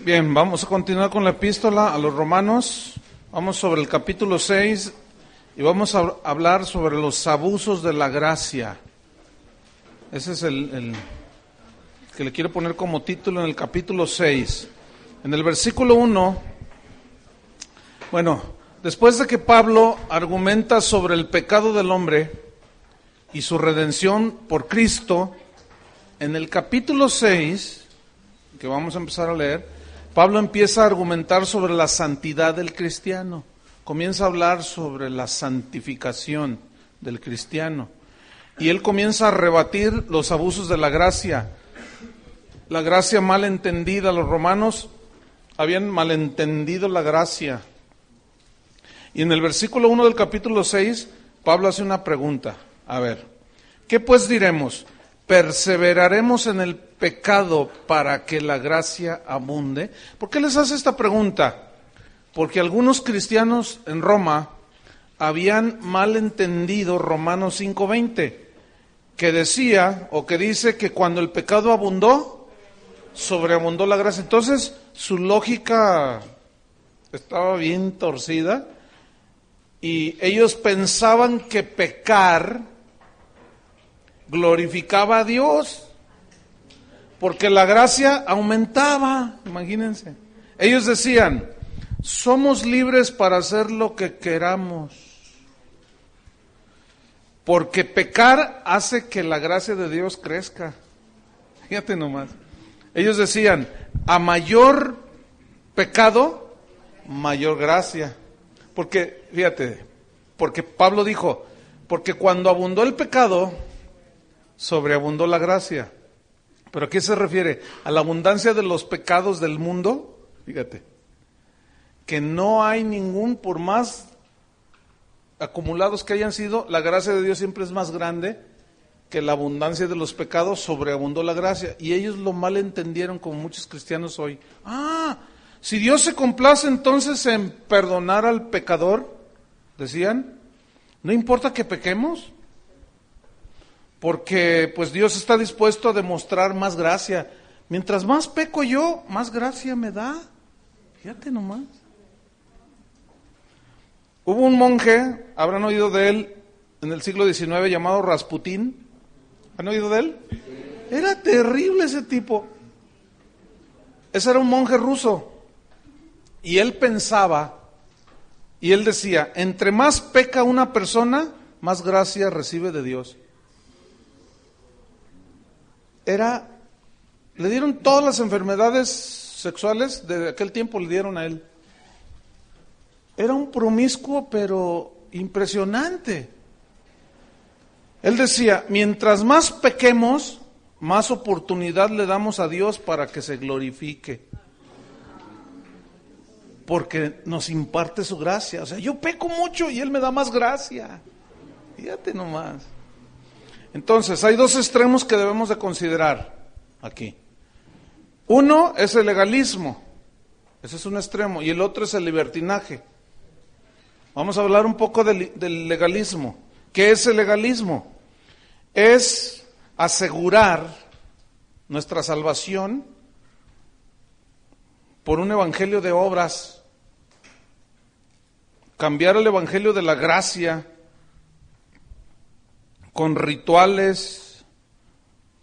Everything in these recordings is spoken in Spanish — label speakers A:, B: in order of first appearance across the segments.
A: Bien, vamos a continuar con la epístola a los Romanos. Vamos sobre el capítulo 6 y vamos a hablar sobre los abusos de la gracia. Ese es el que le quiero poner como título en el capítulo 6. En el versículo 1, después de que Pablo argumenta sobre el pecado del hombre y su redención por Cristo, en el capítulo 6, que vamos a empezar a leer, Pablo empieza a argumentar sobre la santidad del cristiano. Comienza a hablar sobre la santificación del cristiano. Y él comienza a rebatir los abusos de la gracia mal entendida. Los romanos habían malentendido la gracia. Y en el versículo 1 del capítulo 6, Pablo hace una pregunta. A ver, ¿qué pues diremos? ¿Perseveraremos en el pecado para que la gracia abunde? ¿Por qué les hace esta pregunta? Porque algunos cristianos en Roma habían mal entendido Romanos 5:20, que decía o que dice que cuando el pecado abundó, sobreabundó la gracia. Entonces su lógica estaba bien torcida y ellos pensaban que pecar glorificaba a Dios, porque la gracia aumentaba, imagínense. Ellos decían, somos libres para hacer lo que queramos, porque pecar hace que la gracia de Dios crezca. Fíjate nomás. Ellos decían, a mayor pecado, mayor gracia. Porque, fíjate, porque Pablo dijo, porque cuando abundó el pecado, sobreabundó la gracia. ¿Pero a qué se refiere? ¿A la abundancia de los pecados del mundo? Fíjate, que no hay ningún, por más acumulados que hayan sido, la gracia de Dios siempre es más grande que la abundancia de los pecados, sobreabundó la gracia. Y ellos lo mal entendieron, como muchos cristianos hoy. Si Dios se complace entonces en perdonar al pecador, decían, no importa que pequemos, porque pues Dios está dispuesto a demostrar más gracia. Mientras más peco yo, más gracia me da. Fíjate nomás. Hubo un monje, habrán oído de él, en el siglo XIX, llamado Rasputín. ¿Han oído de él? Era terrible ese tipo. Ese era un monje ruso. Y él pensaba, y él decía, entre más peca una persona, más gracia recibe de Dios. Le dieron todas las enfermedades sexuales de aquel tiempo, le dieron a él. Era un promiscuo, pero impresionante. Él decía, mientras más pequemos, más oportunidad le damos a Dios para que se glorifique. Porque nos imparte su gracia. O sea, yo peco mucho y Él me da más gracia. Fíjate nomás. Entonces, hay dos extremos que debemos de considerar aquí. Uno es el legalismo, ese es un extremo, y el otro es el libertinaje. Vamos a hablar un poco del legalismo. ¿Qué es el legalismo? Es asegurar nuestra salvación por un evangelio de obras, cambiar el evangelio de la gracia con rituales,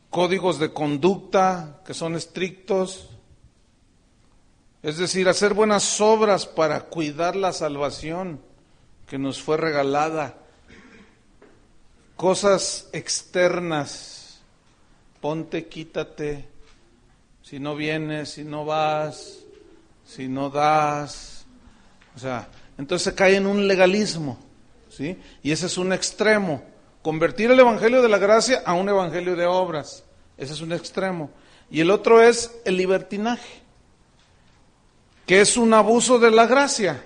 A: códigos de conducta que son estrictos, es decir, hacer buenas obras para cuidar la salvación que nos fue regalada, cosas externas, ponte, quítate, si no vienes, si no vas, si no das, entonces se cae en un legalismo, ¿sí? Y ese es un extremo. Convertir el evangelio de la gracia a un evangelio de obras. Ese es un extremo. Y el otro es el libertinaje, que es un abuso de la gracia.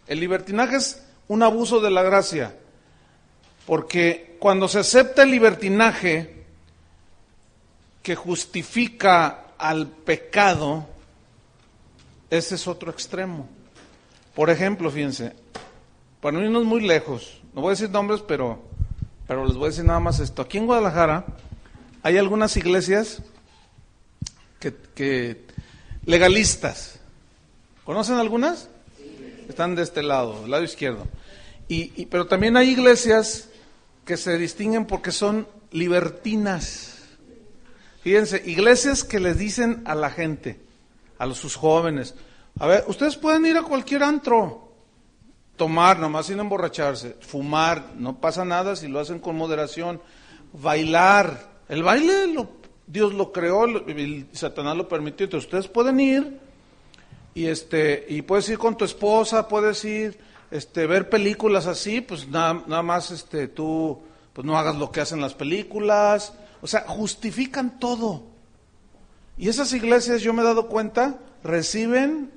A: El libertinaje es un abuso de la gracia, porque cuando se acepta el libertinaje que justifica al pecado, ese es otro extremo. Por ejemplo, fíjense, para no irnos muy lejos, no voy a decir nombres, pero les voy a decir nada más esto. Aquí en Guadalajara hay algunas iglesias que legalistas, ¿Conocen algunas? Están de este lado, del lado izquierdo. Pero también hay iglesias que se distinguen porque son libertinas. Fíjense, iglesias que les dicen a la gente, sus jóvenes, a ver, ustedes pueden ir a cualquier antro, tomar, nomás sin emborracharse, fumar, no pasa nada si lo hacen con moderación, bailar, el baile Dios lo creó y Satanás lo permitió, entonces ustedes pueden ir y puedes ir con tu esposa, puedes ir ver películas así, pues nada más tú pues no hagas lo que hacen las películas, o sea, justifican todo. Y esas iglesias, yo me he dado cuenta, reciben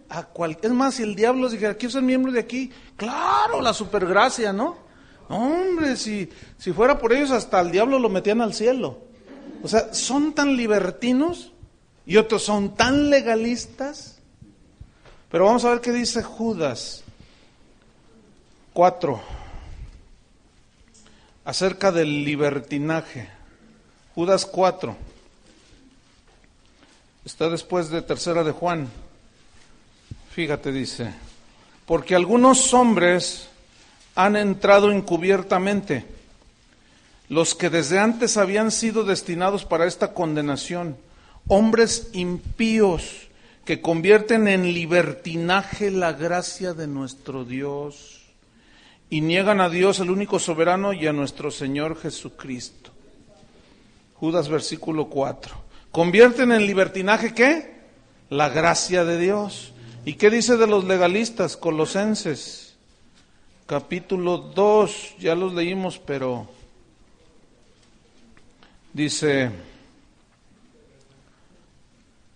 A: es más, si el diablo dijera, ¿quiero ser miembro de aquí? Claro, la supergracia, ¿no? Hombre, si fuera por ellos, hasta el diablo lo metían al cielo. O sea, son tan libertinos y otros son tan legalistas. Pero vamos a ver qué dice Judas 4 acerca del libertinaje. Judas 4 está después de tercera de Juan. Fíjate, dice, porque algunos hombres han entrado encubiertamente, los que desde antes habían sido destinados para esta condenación, hombres impíos que convierten en libertinaje la gracia de nuestro Dios y niegan a Dios, el único soberano, y a nuestro Señor Jesucristo. Judas versículo 4. ¿Convierten en libertinaje qué? La gracia de Dios. ¿Y qué dice de los legalistas? Colosenses capítulo 2, ya los leímos, pero dice: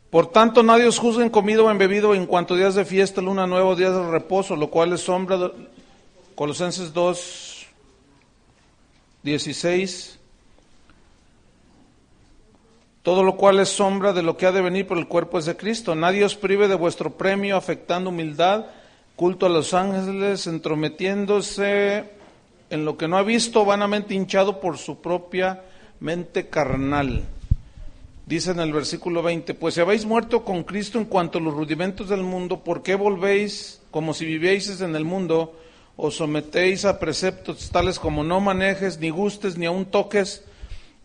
A: por tanto nadie os juzgue en comido o en bebido, en cuanto días de fiesta, luna nueva, días de reposo, lo cual es sombra de Colosenses 2, 16. Todo lo cual es sombra de lo que ha de venir, pero el cuerpo es de Cristo. Nadie os prive de vuestro premio, afectando humildad, culto a los ángeles, entrometiéndose en lo que no ha visto, vanamente hinchado por su propia mente carnal. Dice en el versículo 20, pues si habéis muerto con Cristo en cuanto a los rudimentos del mundo, ¿por qué volvéis, como si vivieseis en el mundo, os sometéis a preceptos tales como no manejes, ni gustes, ni aun toques,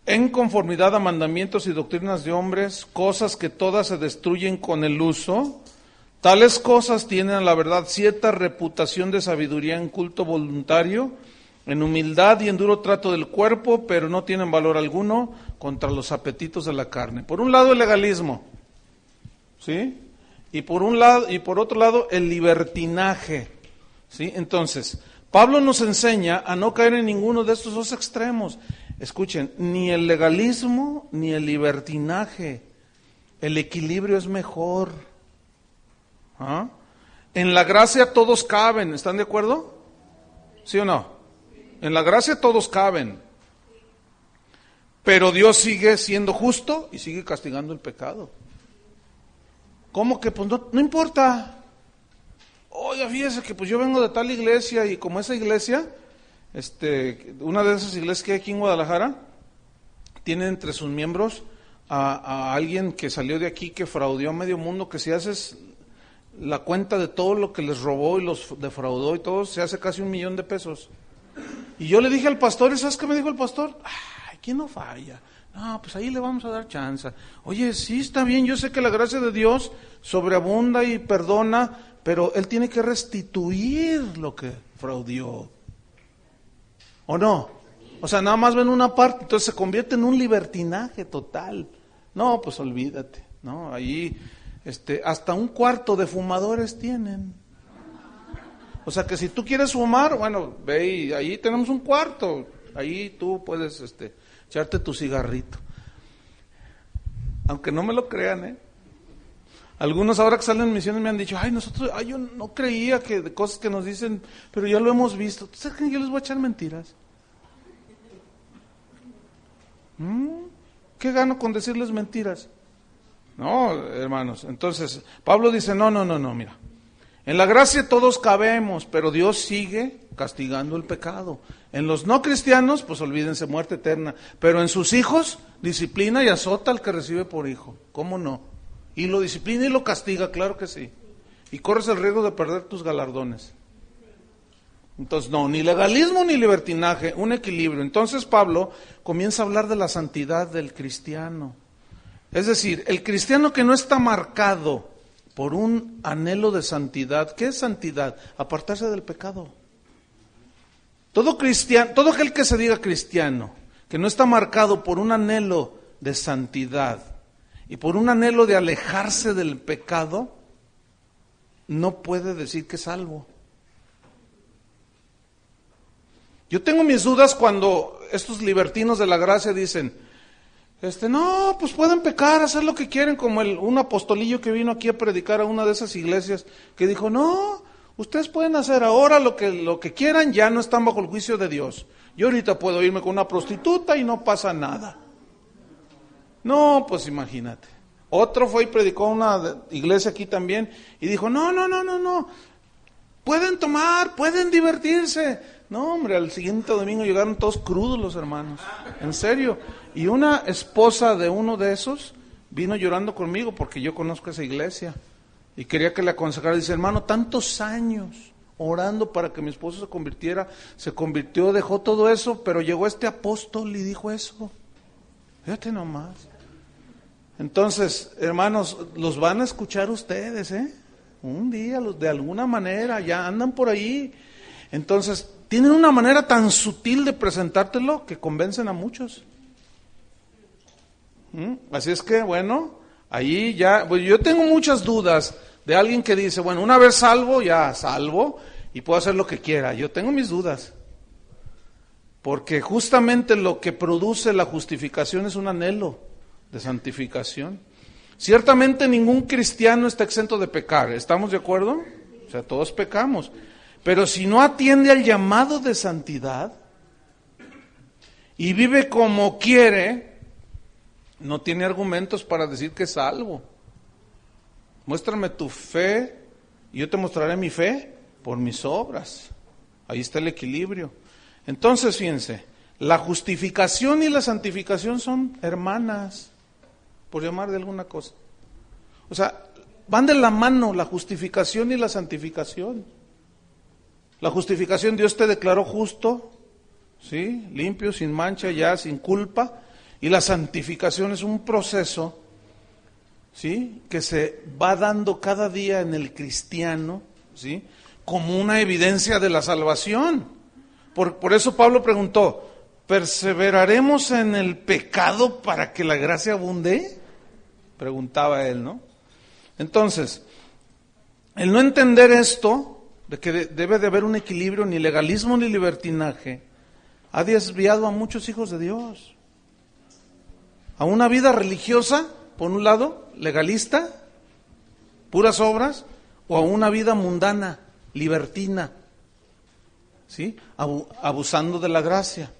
A: en conformidad a mandamientos y doctrinas de hombres, cosas que todas se destruyen con el uso? Tales cosas tienen a la verdad cierta reputación de sabiduría en culto voluntario, en humildad y en duro trato del cuerpo, pero no tienen valor alguno contra los apetitos de la carne. Por un lado el legalismo, ¿sí? Y por otro lado el libertinaje, ¿sí? Entonces, Pablo nos enseña a no caer en ninguno de estos dos extremos. Escuchen, ni el legalismo ni el libertinaje. El equilibrio es mejor. ¿Ah? En la gracia todos caben, ¿están de acuerdo? ¿Sí o no? En la gracia todos caben. Pero Dios sigue siendo justo y sigue castigando el pecado. ¿Cómo que? Pues no importa. Oiga, fíjese que pues yo vengo de tal iglesia y como esa iglesia, una de esas iglesias que hay aquí en Guadalajara, tiene entre sus miembros a alguien que salió de aquí, que fraudeó a medio mundo, que si haces la cuenta de todo lo que les robó y los defraudó y todo, se hace casi 1 millón de pesos. Y yo le dije al pastor, ¿y sabes qué me dijo el pastor? Ay, ¿quién no falla? No, pues ahí le vamos a dar chance. Oye, sí, está bien, yo sé que la gracia de Dios sobreabunda y perdona, pero Él tiene que restituir lo que fraudió. ¿O no? O sea, nada más ven una parte, entonces se convierte en un libertinaje total. No, pues olvídate, ¿no? Ahí, hasta 1/4 de fumadores tienen. O sea, que si tú quieres fumar, bueno, ve y ahí tenemos 1/4. Ahí tú puedes, echarte tu cigarrito. Aunque no me lo crean, ¿eh? Algunos ahora que salen en misiones me han dicho, yo no creía que de cosas que nos dicen, pero ya lo hemos visto. ¿Sabes que yo les voy a echar mentiras? ¿Qué gano con decirles mentiras? No, hermanos. Entonces, Pablo dice, no, mira. En la gracia todos cabemos, pero Dios sigue castigando el pecado. En los no cristianos, pues olvídense, muerte eterna. Pero en sus hijos, disciplina y azota al que recibe por hijo. ¿Cómo no? Y lo disciplina y lo castiga, claro que sí. y corres el riesgo de perder tus galardones. Entonces, no, ni legalismo ni libertinaje, un equilibrio. Entonces Pablo comienza a hablar de la santidad del cristiano. Es decir, el cristiano que no está marcado por un anhelo de santidad. ¿Qué es santidad? Apartarse del pecado. Todo cristiano, todo aquel que se diga cristiano, que no está marcado por un anhelo de santidad y por un anhelo de alejarse del pecado, no puede decir que es salvo. Yo tengo mis dudas cuando estos libertinos de la gracia dicen, no, pues pueden pecar, hacer lo que quieren, como un apostolillo que vino aquí a predicar a una de esas iglesias, que dijo, no, ustedes pueden hacer ahora lo que quieran, ya no están bajo el juicio de Dios. Yo ahorita puedo irme con una prostituta y no pasa nada. No, pues imagínate. Otro fue y predicó a una iglesia aquí también y dijo, no, pueden tomar, pueden divertirse. No, hombre, al siguiente domingo llegaron todos crudos los hermanos, en serio. Y una esposa de uno de esos vino llorando conmigo porque yo conozco esa iglesia y quería que le aconsejara. Dice, hermano, tantos años orando para que mi esposo se convirtiera, se convirtió, dejó todo eso, pero llegó este apóstol y dijo eso. Fíjate nomás. Entonces, hermanos, los van a escuchar ustedes, un día, de alguna manera, ya andan por ahí. Entonces, tienen una manera tan sutil de presentártelo que convencen a muchos. Así es que, bueno, ahí ya, pues yo tengo muchas dudas de alguien que dice, bueno, una vez salvo, ya salvo, y puedo hacer lo que quiera. Yo tengo mis dudas. Porque justamente lo que produce la justificación es un anhelo de santificación. Ciertamente ningún cristiano está exento de pecar, ¿estamos de acuerdo? O sea, todos pecamos. Pero si no atiende al llamado de santidad y vive como quiere, no tiene argumentos para decir que es salvo. Muéstrame tu fe y yo te mostraré mi fe por mis obras. Ahí está el equilibrio. Entonces, fíjense, la justificación y la santificación son hermanas, por llamar de alguna cosa. O sea, van de la mano la justificación y la santificación. La justificación, Dios te declaró justo, ¿sí? Limpio, sin mancha, ya sin culpa. Y la santificación es un proceso, ¿sí? Que se va dando cada día en el cristiano, ¿sí? Como una evidencia de la salvación. Por eso Pablo preguntó, ¿perseveraremos en el pecado para que la gracia abunde? Preguntaba él, ¿no? Entonces, el no entender esto, de que debe de haber un equilibrio, ni legalismo ni libertinaje, ha desviado a muchos hijos de Dios a una vida religiosa, por un lado, legalista, puras obras, o a una vida mundana, libertina, ¿sí? Abusando de la gracia.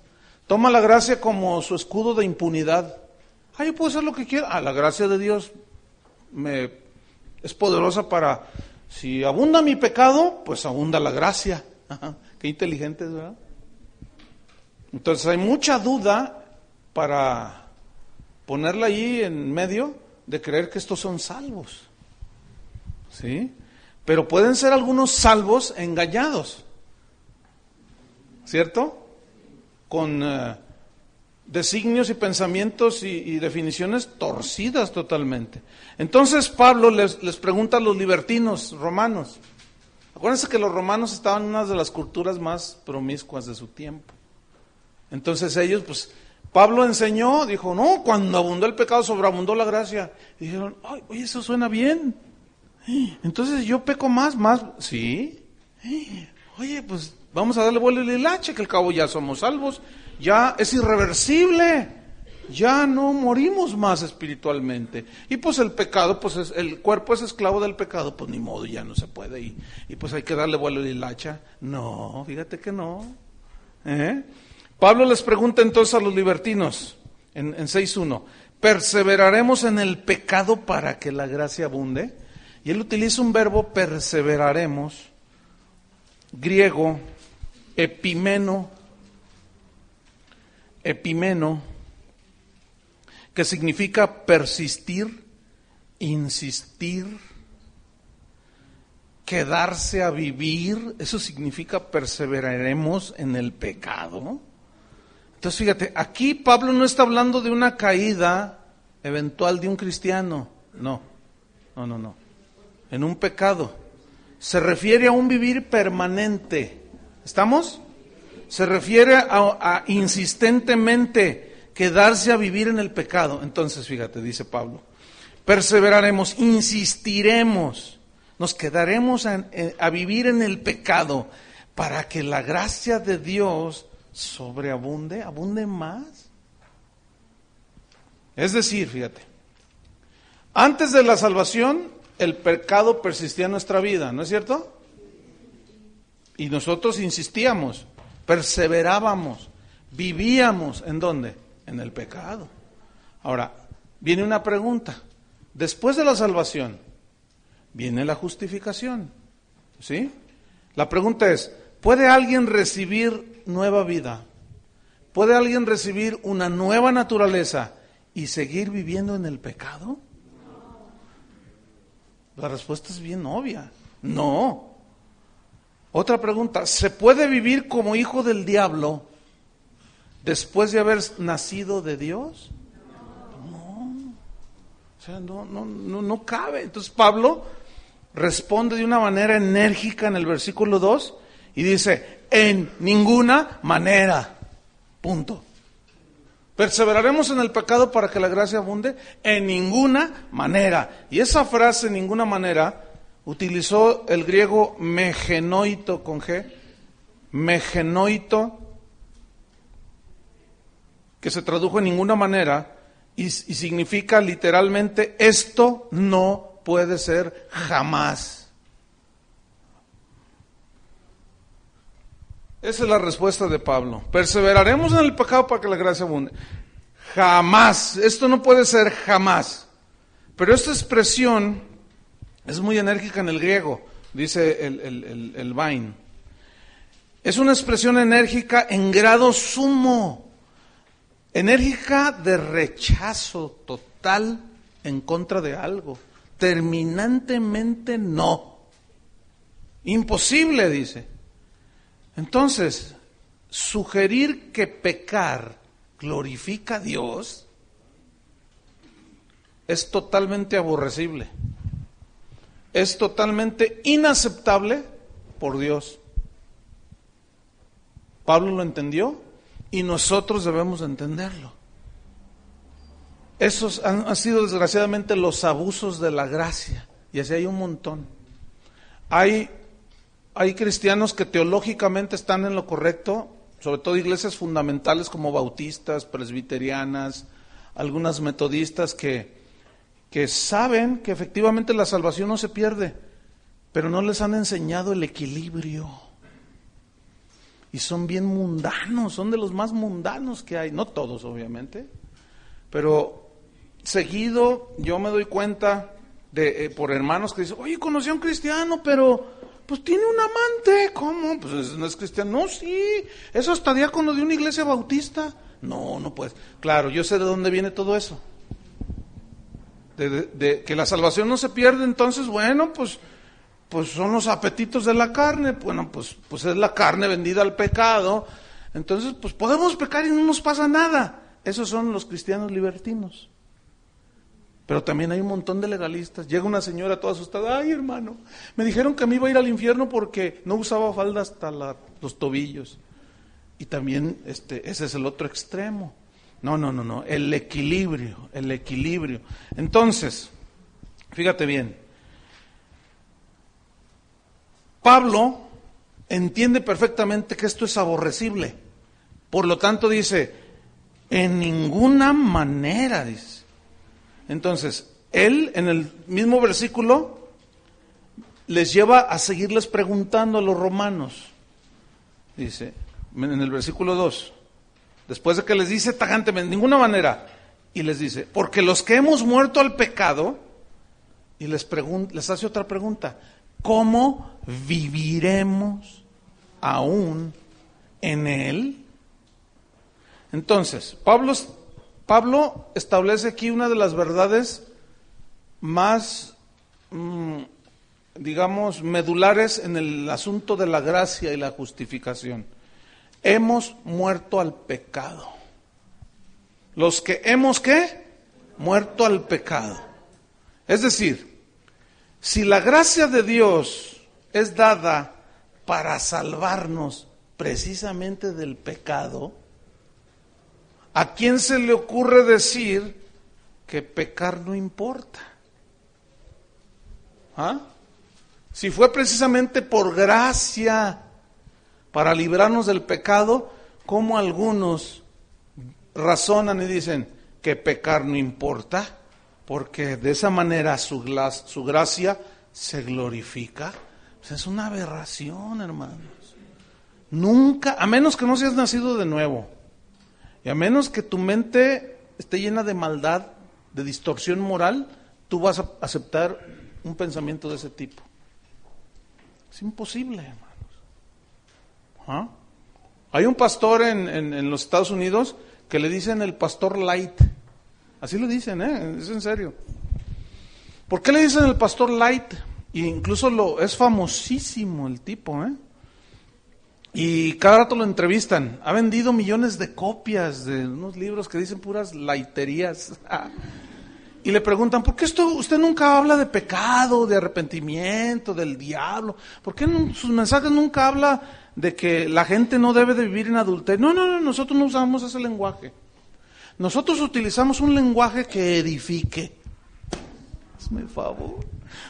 A: Toma la gracia como su escudo de impunidad. Yo puedo hacer lo que quiera. La gracia de Dios es poderosa para, si abunda mi pecado, pues abunda la gracia. Qué inteligentes, ¿verdad? Entonces hay mucha duda para ponerla ahí en medio de creer que estos son salvos. ¿Sí? Pero pueden ser algunos salvos engañados. ¿Cierto? Con designios y pensamientos y definiciones torcidas totalmente. Entonces Pablo les pregunta a los libertinos romanos. Acuérdense que los romanos estaban en una de las culturas más promiscuas de su tiempo. Entonces ellos, pues, Pablo enseñó, dijo, no, cuando abundó el pecado, sobreabundó la gracia. Y dijeron, oye, eso suena bien. Entonces yo peco más, sí. Oye, pues vamos a darle vuelo al hilache, que al cabo ya somos salvos. Ya es irreversible. Ya no morimos más espiritualmente. Y pues el pecado, pues el cuerpo es esclavo del pecado, pues ni modo, ya no se puede. Y pues hay que darle vuelo al hilacha. No, fíjate que no. Pablo les pregunta entonces a los libertinos, en 6.1, ¿perseveraremos en el pecado para que la gracia abunde? Y él utiliza un verbo, perseveraremos, griego, epimeno, que significa persistir, insistir, quedarse a vivir, eso significa perseveraremos en el pecado. Entonces fíjate, aquí Pablo no está hablando de una caída eventual de un cristiano, no, en un pecado. Se refiere a un vivir permanente, ¿estamos? Se refiere a insistentemente quedarse a vivir en el pecado. Entonces fíjate, dice Pablo, perseveraremos, insistiremos, nos quedaremos a vivir en el pecado para que la gracia de Dios sobreabunde, abunde más. Es decir, fíjate, antes de la salvación el pecado persistía en nuestra vida, ¿no es cierto? Y nosotros insistíamos, perseverábamos, vivíamos, ¿en dónde? En el pecado. Ahora, viene una pregunta, después de la salvación, viene la justificación, ¿sí? La pregunta es, ¿puede alguien recibir nueva vida? ¿Puede alguien recibir una nueva naturaleza y seguir viviendo en el pecado? La respuesta es bien obvia, no. Otra pregunta, ¿se puede vivir como hijo del diablo después de haber nacido de Dios? No. O sea, no cabe. Entonces Pablo responde de una manera enérgica en el versículo 2 y dice, en ninguna manera, punto. ¿Perseveraremos en el pecado para que la gracia abunde? En ninguna manera. Y esa frase, en ninguna manera, utilizó el griego megenoito con G, megenoito, que se tradujo en ninguna manera y significa literalmente esto no puede ser jamás. Esa es la respuesta de Pablo. Perseveraremos en el pecado para que la gracia abunde. Jamás. Esto no puede ser jamás. Pero esta expresión es muy enérgica en el griego, dice el Vine. Es una expresión enérgica en grado sumo. Enérgica de rechazo total en contra de algo. Terminantemente no. Imposible, dice. Entonces, sugerir que pecar glorifica a Dios es totalmente aborrecible. Es totalmente inaceptable por Dios. Pablo lo entendió y nosotros debemos entenderlo. Esos han sido desgraciadamente los abusos de la gracia, y así hay un montón. Hay cristianos que teológicamente están en lo correcto, sobre todo iglesias fundamentales como bautistas, presbiterianas, algunas metodistas que saben que efectivamente la salvación no se pierde, pero no les han enseñado el equilibrio. Y son bien mundanos, son de los más mundanos que hay, no todos obviamente, pero seguido yo me doy cuenta por hermanos que dicen, oye, conocí a un cristiano, pero pues tiene un amante. ¿Cómo? Pues no es cristiano. No, sí, eso hasta diácono de una iglesia bautista. No puedes. Claro, yo sé de dónde viene todo eso. De que la salvación no se pierde, entonces, bueno, pues son los apetitos de la carne. Bueno, pues es la carne vendida al pecado. Entonces, pues podemos pecar y no nos pasa nada. Esos son los cristianos libertinos. Pero también hay un montón de legalistas. Llega una señora toda asustada, ay hermano, me dijeron que me iba a ir al infierno porque no usaba falda hasta los tobillos. Y también ese es el otro extremo. No, el equilibrio. Entonces, fíjate bien, Pablo entiende perfectamente que esto es aborrecible. Por lo tanto dice, en ninguna manera, dice. Entonces, él en el mismo versículo les lleva a seguirles preguntando a los romanos. Dice, en el versículo 2, después de que les dice tajantemente, de ninguna manera, y les dice, porque los que hemos muerto al pecado, y les hace otra pregunta, ¿cómo viviremos aún en él? Entonces, Pablo establece aquí una de las verdades más digamos, medulares en el asunto de la gracia y la justificación. Hemos muerto al pecado. Los que hemos, ¿qué? Muerto al pecado. Es decir, si la gracia de Dios es dada para salvarnos precisamente del pecado, ¿a quién se le ocurre decir que pecar no importa? ¿Ah? Si fue precisamente por gracia para librarnos del pecado, ¿cómo algunos razonan y dicen que pecar no importa? Porque de esa manera su gracia se glorifica. Pues es una aberración, hermanos. Nunca, a menos que no seas nacido de nuevo, y a menos que tu mente esté llena de maldad, de distorsión moral, tú vas a aceptar un pensamiento de ese tipo. Es imposible, hermanos. ¿Ah? Hay un pastor en los Estados Unidos que le dicen el pastor light. Así lo dicen, es en serio. ¿Por qué le dicen el pastor light? Y incluso es famosísimo el tipo, Y cada rato lo entrevistan. Ha vendido millones de copias de unos libros que dicen puras laiterías. Y le preguntan, ¿por qué usted nunca habla de pecado, de arrepentimiento, del diablo? ¿Por qué en sus mensajes nunca habla de que la gente no debe de vivir en adulterio? No, nosotros no usamos ese lenguaje. Nosotros utilizamos un lenguaje que edifique. Hazme el favor.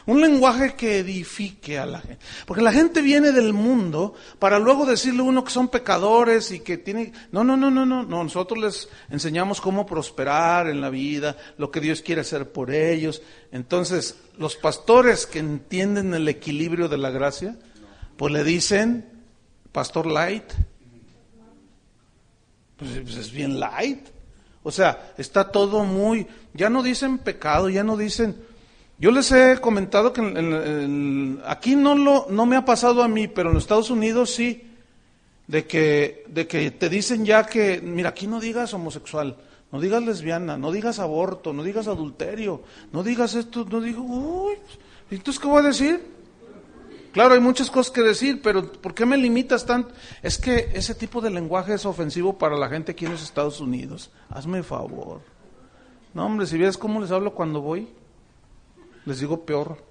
A: Un lenguaje que edifique a la gente. Porque la gente viene del mundo para luego decirle a uno que son pecadores y que tiene... No. Nosotros les enseñamos cómo prosperar en la vida, lo que Dios quiere hacer por ellos. Entonces, los pastores que entienden el equilibrio de la gracia, pues le dicen, pastor light. Pues es bien light. O sea, está todo muy... Ya no dicen pecado, ya no dicen... Yo les he comentado que aquí no me ha pasado a mí, pero en los Estados Unidos sí, de que te dicen ya que, mira, aquí no digas homosexual, no digas lesbiana, no digas aborto, no digas adulterio, no digas esto, no digo, uy, entonces ¿qué voy a decir? Claro, hay muchas cosas que decir, pero ¿por qué me limitas tanto? Es que ese tipo de lenguaje es ofensivo para la gente aquí en los Estados Unidos. Hazme favor. No, hombre, si ves cómo les hablo cuando voy, les digo peor.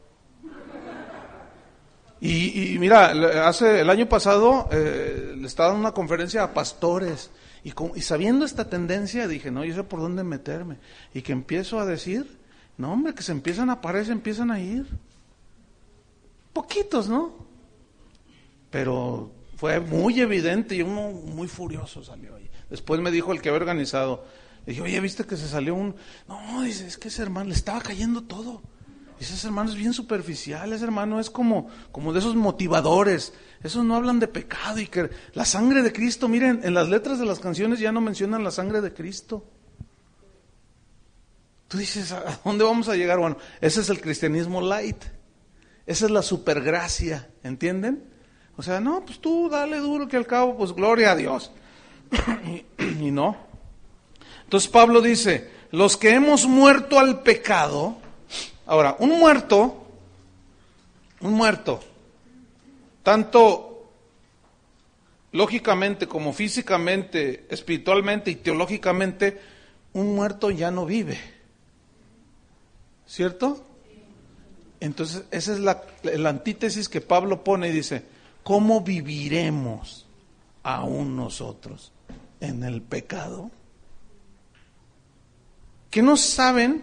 A: Y mira, el año pasado le estaba dando una conferencia a pastores y sabiendo esta tendencia dije, no, yo sé por dónde meterme. Y que empiezo a decir, no hombre, que se empiezan a parar, se empiezan a ir. Poquitos, ¿no? Pero fue muy evidente y uno muy furioso salió ahí. Después me dijo el que había organizado, dije, oye, ¿viste que se salió un...? No, dice, es que ese hermano le estaba cayendo todo. Ese hermano es bien superficial, ese hermano es como de esos motivadores, esos no hablan de pecado y que la sangre de Cristo, miren, en las letras de las canciones ya no mencionan la sangre de Cristo. Tú dices, ¿a dónde vamos a llegar? Bueno, ese es el cristianismo light, esa es la supergracia, ¿entienden? O sea, no, pues tú dale duro que al cabo, pues gloria a Dios. y no. Entonces Pablo dice, los que hemos muerto al pecado... Ahora, un muerto, tanto lógicamente como físicamente, espiritualmente y teológicamente, un muerto ya no vive. ¿Cierto? Entonces, esa es la antítesis que Pablo pone y dice, ¿cómo viviremos aún nosotros en el pecado? ¿Qué no saben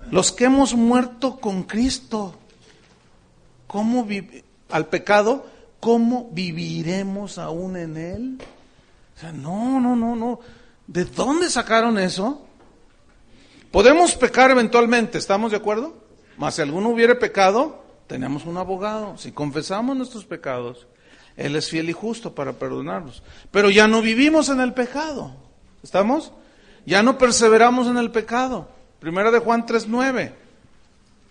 A: los que hemos muerto con Cristo? Al pecado, ¿cómo viviremos aún en él? O sea, no. ¿De dónde sacaron eso? Podemos pecar eventualmente, ¿estamos de acuerdo? Mas si alguno hubiere pecado, tenemos un abogado. Si confesamos nuestros pecados, Él es fiel y justo para perdonarlos. Pero ya no vivimos en el pecado, ¿estamos? Ya no perseveramos en el pecado. Primera de Juan 3:9.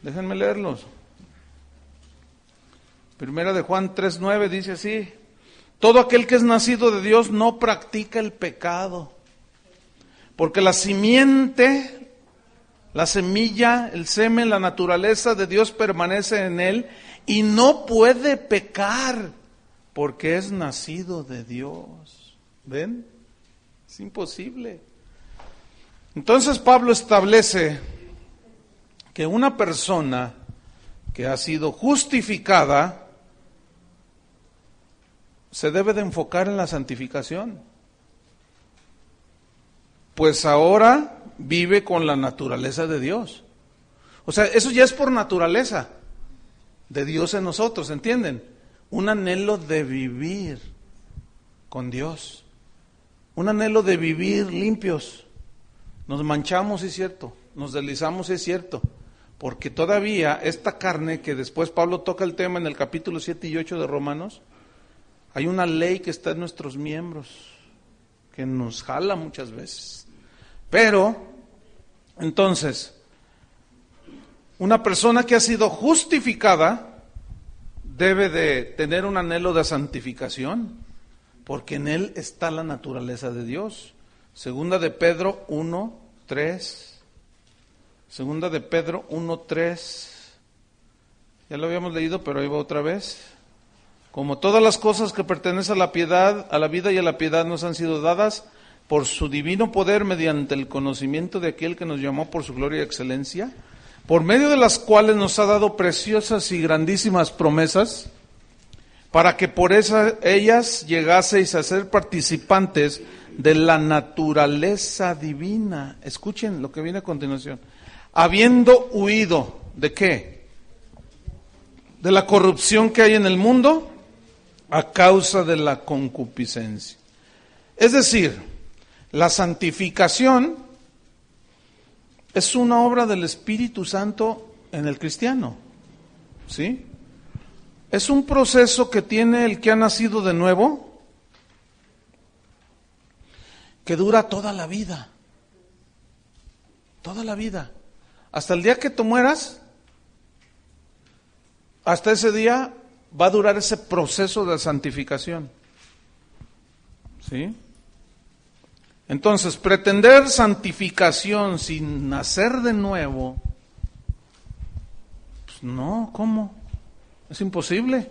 A: Déjenme leerlos. Primera de Juan 3:9 dice así: todo aquel que es nacido de Dios no practica el pecado, porque la simiente La semilla, el semen, la naturaleza de Dios permanece en él y no puede pecar porque es nacido de Dios. ¿Ven? Es imposible. Entonces Pablo establece que una persona que ha sido justificada se debe de enfocar en la santificación. Pues ahora vive con la naturaleza de Dios. O sea, eso ya es por naturaleza de Dios en nosotros, ¿entienden? Un anhelo de vivir con Dios. Un anhelo de vivir limpios. Nos manchamos, es cierto. Nos deslizamos, es cierto. Porque todavía esta carne, que después Pablo toca el tema en el capítulo 7 y 8 de Romanos, hay una ley que está en nuestros miembros, que nos jala muchas veces. Pero, entonces, una persona que ha sido justificada debe de tener un anhelo de santificación, porque en él está la naturaleza de Dios. Segunda de Pedro 1:3. Segunda de Pedro 1:3. Ya lo habíamos leído, pero ahí va otra vez. Como todas las cosas que pertenecen a la piedad, a la vida y a la piedad nos han sido dadas por su divino poder mediante el conocimiento de aquel que nos llamó por su gloria y excelencia, por medio de las cuales nos ha dado preciosas y grandísimas promesas, para que por ellas llegaseis a ser participantes de la naturaleza divina. Escuchen lo que viene a continuación. Habiendo huido, ¿de qué? De la corrupción que hay en el mundo a causa de la concupiscencia. Es decir, la santificación es una obra del Espíritu Santo en el cristiano, ¿sí? Es un proceso que tiene el que ha nacido de nuevo, que dura toda la vida, hasta el día que tú mueras. Hasta ese día va a durar ese proceso de santificación, ¿sí? Entonces, pretender santificación sin nacer de nuevo, pues no, ¿cómo? Es imposible,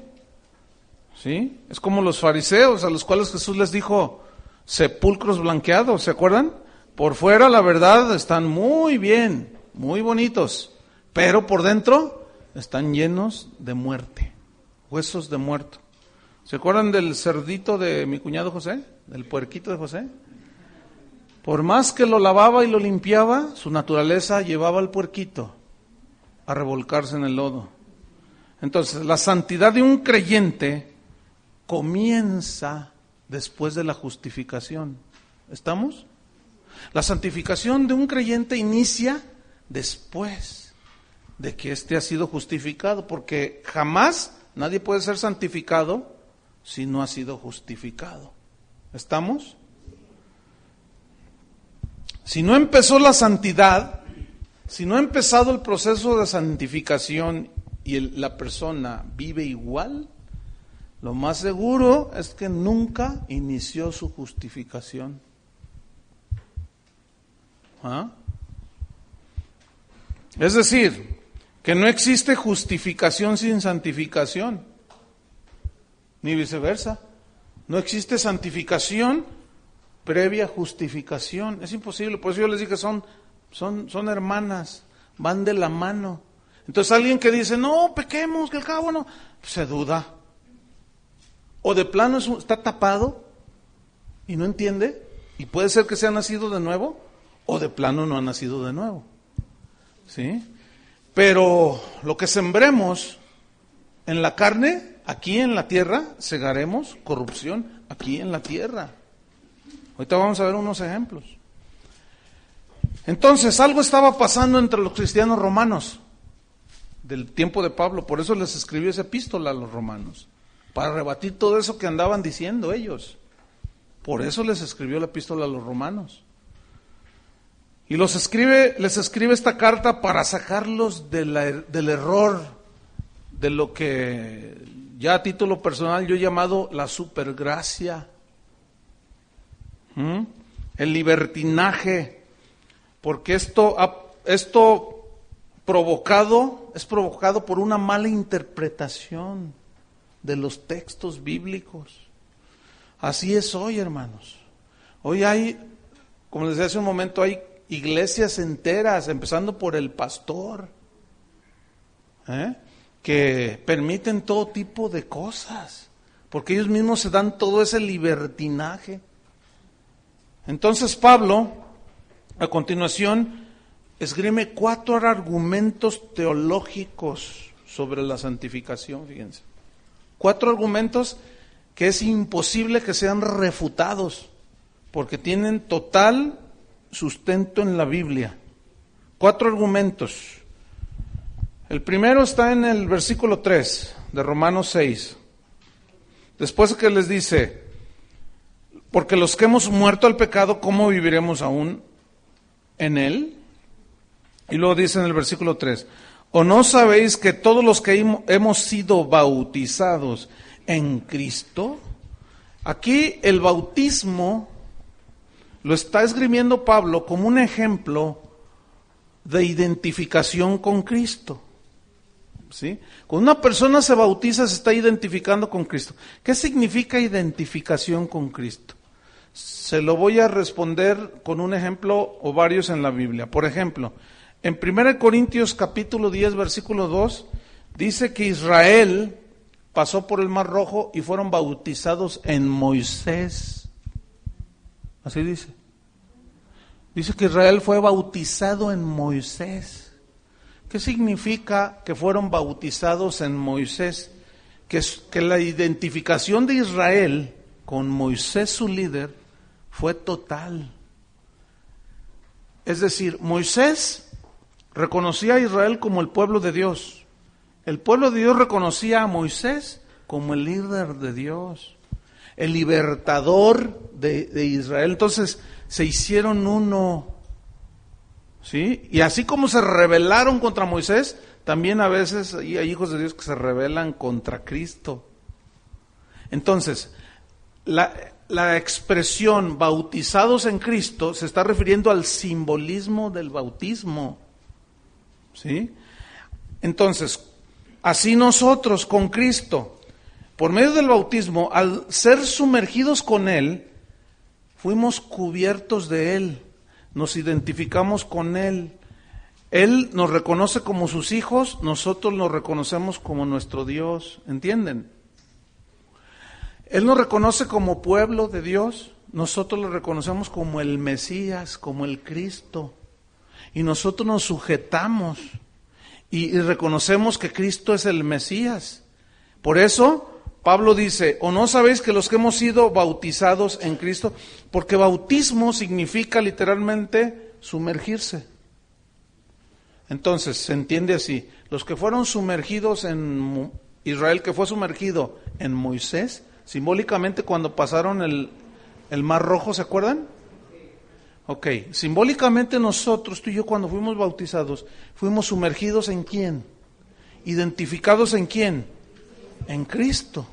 A: ¿sí? Es como los fariseos a los cuales Jesús les dijo sepulcros blanqueados, ¿se acuerdan? Por fuera, la verdad, están muy bien, muy bonitos, pero por dentro están llenos de muerte, huesos de muerto. ¿Se acuerdan del cerdito de mi cuñado José? Del puerquito de José. Por más que lo lavaba y lo limpiaba, su naturaleza llevaba al puerquito a revolcarse en el lodo. Entonces, la santidad de un creyente comienza después de la justificación. ¿Estamos? La santificación de un creyente inicia después de que éste ha sido justificado, porque jamás nadie puede ser santificado si no ha sido justificado. ¿Estamos? Si no empezó la santidad, si no ha empezado el proceso de santificación y la persona vive igual, lo más seguro es que nunca inició su justificación. ¿Ah? Es decir, que no existe justificación sin santificación, ni viceversa. No existe santificación previa justificación. Es imposible. Por eso yo les dije, son hermanas, van de la mano. Entonces alguien que dice, no, pequemos, que al cabo no, pues se duda. O de plano está tapado y no entiende, y puede ser que sea nacido de nuevo, o de plano no ha nacido de nuevo. ¿Sí? Pero lo que sembremos en la carne, aquí en la tierra, segaremos corrupción aquí en la tierra. Ahorita vamos a ver unos ejemplos. Entonces, algo estaba pasando entre los cristianos romanos del tiempo de Pablo, por eso les escribió esa epístola a los romanos, para rebatir todo eso que andaban diciendo ellos. Por eso les escribió la epístola a los romanos. Y les escribe esta carta para sacarlos del error, de lo que ya a título personal yo he llamado la supergracia, el libertinaje, porque esto esto es provocado por una mala interpretación de los textos bíblicos. Así es hoy, hermanos. Hoy hay, como les decía hace un momento, hay iglesias enteras, empezando por el pastor, que permiten todo tipo de cosas, porque ellos mismos se dan todo ese libertinaje. Entonces Pablo, a continuación, esgrime 4 argumentos teológicos sobre la santificación, fíjense. 4 argumentos que es imposible que sean refutados, porque tienen total sustento en la Biblia. 4 argumentos. El primero está en el versículo 3 de Romanos 6. Después que les dice, porque los que hemos muerto al pecado, ¿cómo viviremos aún en él? Y luego dice en el versículo 3, ¿o no sabéis que todos los que hemos sido bautizados en Cristo? Aquí el bautismo lo está esgrimiendo Pablo como un ejemplo de identificación con Cristo. ¿Sí? Cuando una persona se bautiza, se está identificando con Cristo. ¿Qué significa identificación con Cristo? Se lo voy a responder con un ejemplo o varios en la Biblia. Por ejemplo, en 1 Corintios capítulo 10, versículo 2, dice que Israel pasó por el Mar Rojo y fueron bautizados en Moisés. Así dice. Dice que Israel fue bautizado en Moisés. ¿Qué significa que fueron bautizados en Moisés? Que la identificación de Israel con Moisés, su líder, fue total. Es decir, Moisés reconocía a Israel como el pueblo de Dios. El pueblo de Dios reconocía a Moisés como el líder de Dios, el libertador de Israel. Entonces se hicieron uno, ¿sí? Y así como se rebelaron contra Moisés, también a veces hay hijos de Dios que se rebelan contra Cristo. Entonces, la expresión bautizados en Cristo se está refiriendo al simbolismo del bautismo, ¿sí? Entonces, así nosotros con Cristo, por medio del bautismo, al ser sumergidos con Él, fuimos cubiertos de Él, nos identificamos con Él. Él nos reconoce como sus hijos, nosotros nos reconocemos como nuestro Dios, ¿entienden? Él nos reconoce como pueblo de Dios, nosotros lo reconocemos como el Mesías, como el Cristo, y nosotros nos sujetamos y reconocemos que Cristo es el Mesías. Por eso Pablo dice, ¿o no sabéis que los que hemos sido bautizados en Cristo? Porque bautismo significa literalmente sumergirse. Entonces, se entiende así, los que fueron sumergidos en Israel, que fue sumergido en Moisés, simbólicamente cuando pasaron el Mar Rojo, ¿se acuerdan? Ok, simbólicamente nosotros, tú y yo, cuando fuimos bautizados, fuimos sumergidos ¿en quién? ¿Identificados en quién? En Cristo.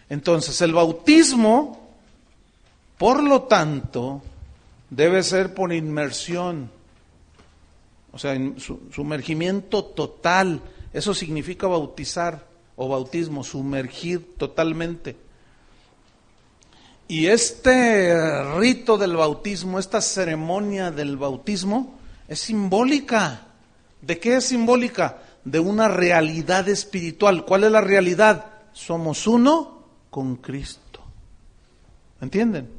A: Entonces, el bautismo, por lo tanto, debe ser por inmersión, o sea, sumergimiento total. Eso significa bautizar o bautismo, sumergir totalmente. Y este rito del bautismo, esta ceremonia del bautismo, es simbólica. ¿De qué es simbólica? De una realidad espiritual. ¿Cuál es la realidad? Somos uno con Cristo. ¿Entienden?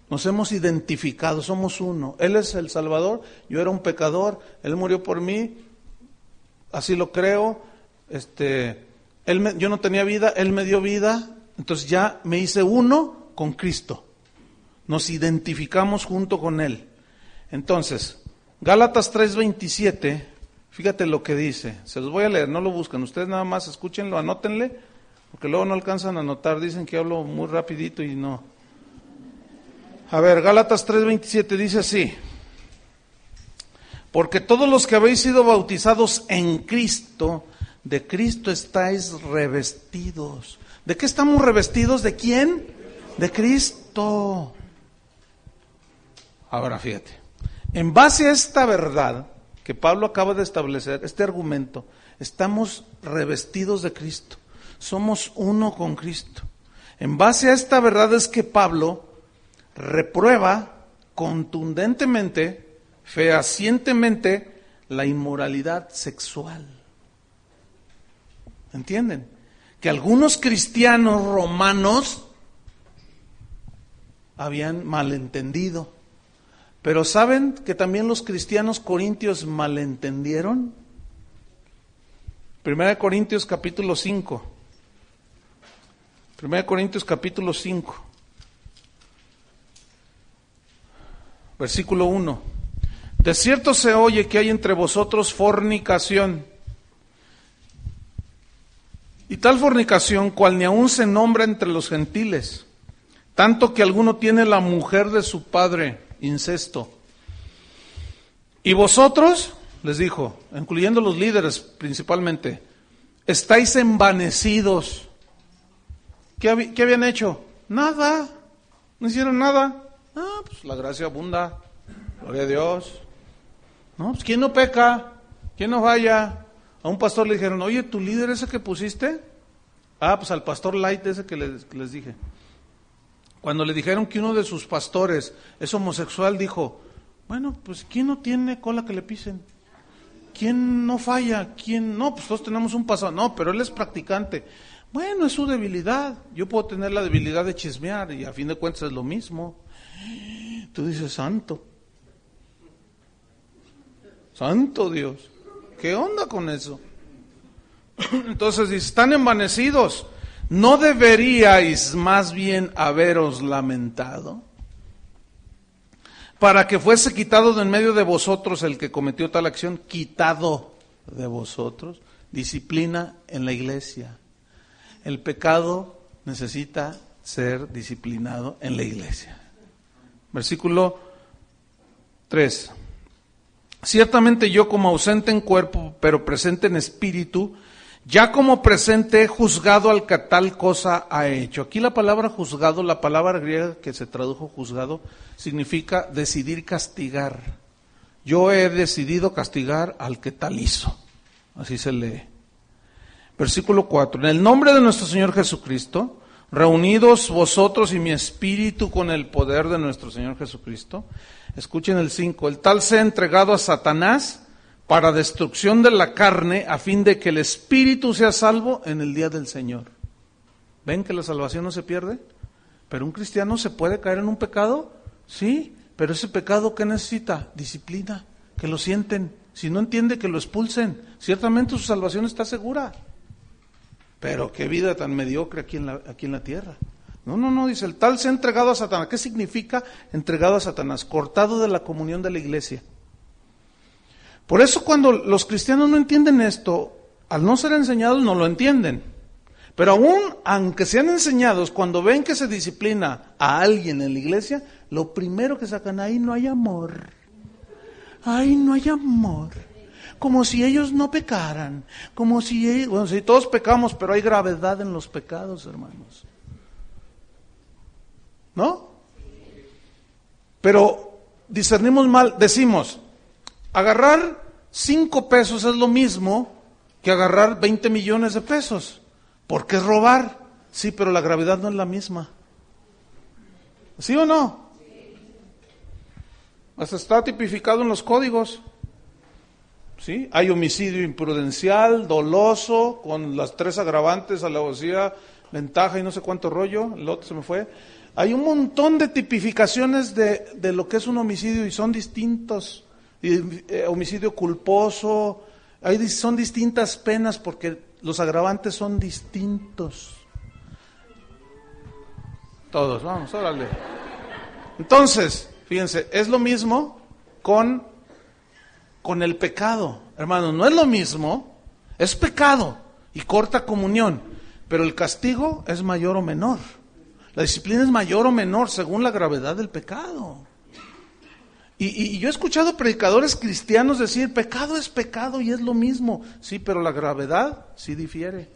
A: Nos hemos identificado, somos uno. Él es el Salvador, yo era un pecador, Él murió por mí, así lo creo. Yo no tenía vida, Él me dio vida, entonces ya me hice uno con Cristo. Nos identificamos junto con Él. Entonces, Gálatas 3:27, fíjate lo que dice. Se los voy a leer, no lo buscan. Ustedes nada más escúchenlo, anótenle, porque luego no alcanzan a anotar. Dicen que hablo muy rapidito y no. A ver, Gálatas 3:27 dice así. Porque todos los que habéis sido bautizados en Cristo, de Cristo estáis revestidos. ¿De qué estamos revestidos? ¿De quién? De Cristo. Ahora fíjate. En base a esta verdad que Pablo acaba de establecer, este argumento, estamos revestidos de Cristo, somos uno con Cristo. En base a esta verdad es que Pablo reprueba contundentemente, fehacientemente, la inmoralidad sexual. ¿Entienden? Que algunos cristianos romanos habían malentendido. Pero ¿saben que también los cristianos corintios malentendieron? 1 Corintios capítulo 5. 1 Corintios capítulo 5. Versículo 1. De cierto se oye que hay entre vosotros fornicación. Y tal fornicación cual ni aun se nombra entre los gentiles, tanto que alguno tiene la mujer de su padre, incesto. Y vosotros, les dijo, incluyendo los líderes principalmente, estáis envanecidos. ¿Qué habían hecho? Nada, no hicieron nada. Pues la gracia abunda, gloria a Dios. No, pues ¿quién no peca? ¿Quién no falla? A un pastor le dijeron, oye, ¿tu líder ese que pusiste? Pues al pastor Light ese que les dije. Cuando le dijeron que uno de sus pastores es homosexual, dijo, bueno, pues ¿quién no tiene cola que le pisen? ¿Quién no falla? ¿Quién no? Pues todos tenemos un pasado. No, pero él es practicante. Bueno, es su debilidad. Yo puedo tener la debilidad de chismear y a fin de cuentas es lo mismo. Tú dices, santo. Santo Dios. ¿Qué onda con eso? Entonces dice, están envanecidos. ¿No deberíais más bien haberos lamentado? Para que fuese quitado de en medio de vosotros el que cometió tal acción, quitado de vosotros. Disciplina en la iglesia. El pecado necesita ser disciplinado en la iglesia. Versículo 3. Ciertamente yo como ausente en cuerpo, pero presente en espíritu, ya como presente he juzgado al que tal cosa ha hecho. Aquí la palabra juzgado, la palabra griega que se tradujo juzgado, significa decidir castigar. Yo he decidido castigar al que tal hizo. Así se lee. Versículo 4. En el nombre de nuestro Señor Jesucristo, reunidos vosotros y mi espíritu con el poder de nuestro Señor Jesucristo. Escuchen el 5. El tal sea entregado a Satanás para destrucción de la carne, a fin de que el espíritu sea salvo en el día del Señor. ¿Ven que la salvación no se pierde? ¿Pero un cristiano se puede caer en un pecado? Sí, pero ese pecado, ¿qué necesita? Disciplina, que lo sienten. Si no entiende, que lo expulsen. Ciertamente su salvación está segura. Pero qué vida tan mediocre aquí en la tierra. No, dice, el tal se ha entregado a Satanás. ¿Qué significa entregado a Satanás? Cortado de la comunión de la iglesia. Por eso cuando los cristianos no entienden esto, al no ser enseñados no lo entienden. Pero aún, aunque sean enseñados, cuando ven que se disciplina a alguien en la iglesia, lo primero que sacan, ahí no hay amor. Ay, no hay amor. Como si ellos no pecaran. Como si si todos pecamos, pero hay gravedad en los pecados, hermanos. ¿No? Pero discernimos mal, decimos, agarrar 5 pesos es lo mismo que agarrar 20 millones de pesos. ¿Por qué es robar? Sí, pero la gravedad no es la misma. ¿Sí o no? Hasta está tipificado en los códigos. ¿Sí? Hay homicidio imprudencial, doloso, con las 3 agravantes, alevosía, ventaja y no sé cuánto rollo, el otro se me fue. Hay un montón de tipificaciones de lo que es un homicidio y son distintos. Homicidio culposo, son distintas penas porque los agravantes son distintos. Todos, vamos, órale. Entonces, fíjense, es lo mismo con el pecado. Hermanos, no es lo mismo, es pecado y corta comunión, pero el castigo es mayor o menor. La disciplina es mayor o menor según la gravedad del pecado. Y yo he escuchado predicadores cristianos decir, pecado es pecado y es lo mismo. Sí, pero la gravedad sí difiere.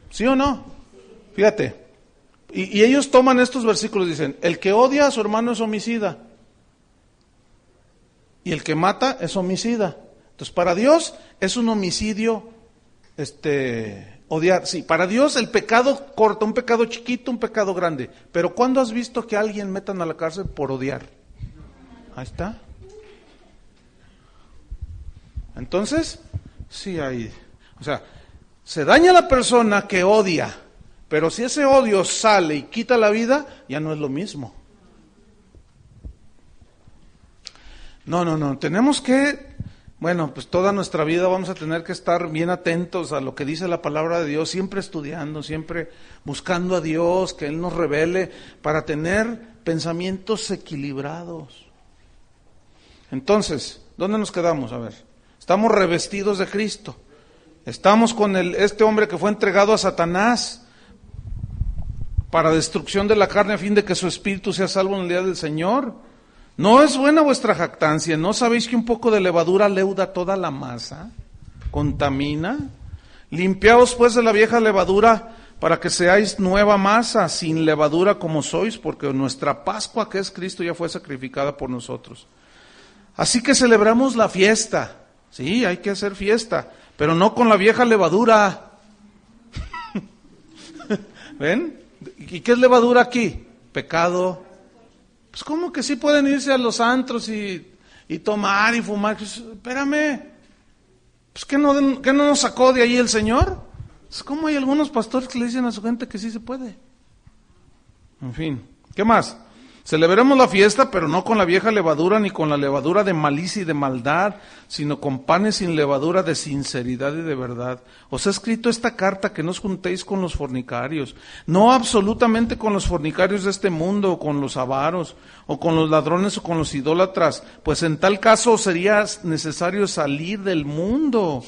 A: ¿Sí o no? Fíjate. Y ellos toman estos versículos y dicen, el que odia a su hermano es homicida. y el que mata es homicida. Entonces, para Dios es un homicidio odiar. Sí, para Dios el pecado corta, un pecado chiquito, un pecado grande. Pero ¿cuándo has visto que a alguien metan a la cárcel por odiar? Ahí está. Entonces, sí hay, o sea, se daña a la persona que odia, pero si ese odio sale y quita la vida, ya no es lo mismo. No, tenemos que, bueno, pues toda nuestra vida vamos a tener que estar bien atentos a lo que dice la palabra de Dios, siempre estudiando, siempre buscando a Dios, que Él nos revele, para tener pensamientos equilibrados. Entonces, ¿dónde nos quedamos? A ver. Estamos revestidos de Cristo. Estamos con este hombre que fue entregado a Satanás para destrucción de la carne a fin de que su espíritu sea salvo en el día del Señor. ¿No es buena vuestra jactancia? ¿No sabéis que un poco de levadura leuda toda la masa? ¿Contamina? Limpiaos pues de la vieja levadura para que seáis nueva masa, sin levadura como sois, porque nuestra Pascua, que es Cristo, ya fue sacrificada por nosotros. Así que celebramos la fiesta. Sí, hay que hacer fiesta, pero no con la vieja levadura. ¿Ven? ¿Y qué es levadura aquí? Pecado. Pues ¿cómo que sí pueden irse a los antros y tomar y fumar? Pues, espérame, pues ¿qué no nos sacó de ahí el Señor? Pues, ¿cómo hay algunos pastores que le dicen a su gente que sí se puede? En fin, ¿qué más? Celebremos la fiesta, pero no con la vieja levadura, ni con la levadura de malicia y de maldad, sino con panes sin levadura de sinceridad y de verdad. Os he escrito esta carta que no os juntéis con los fornicarios, no absolutamente con los fornicarios de este mundo, o con los avaros, o con los ladrones, o con los idólatras, pues en tal caso sería necesario salir del mundo.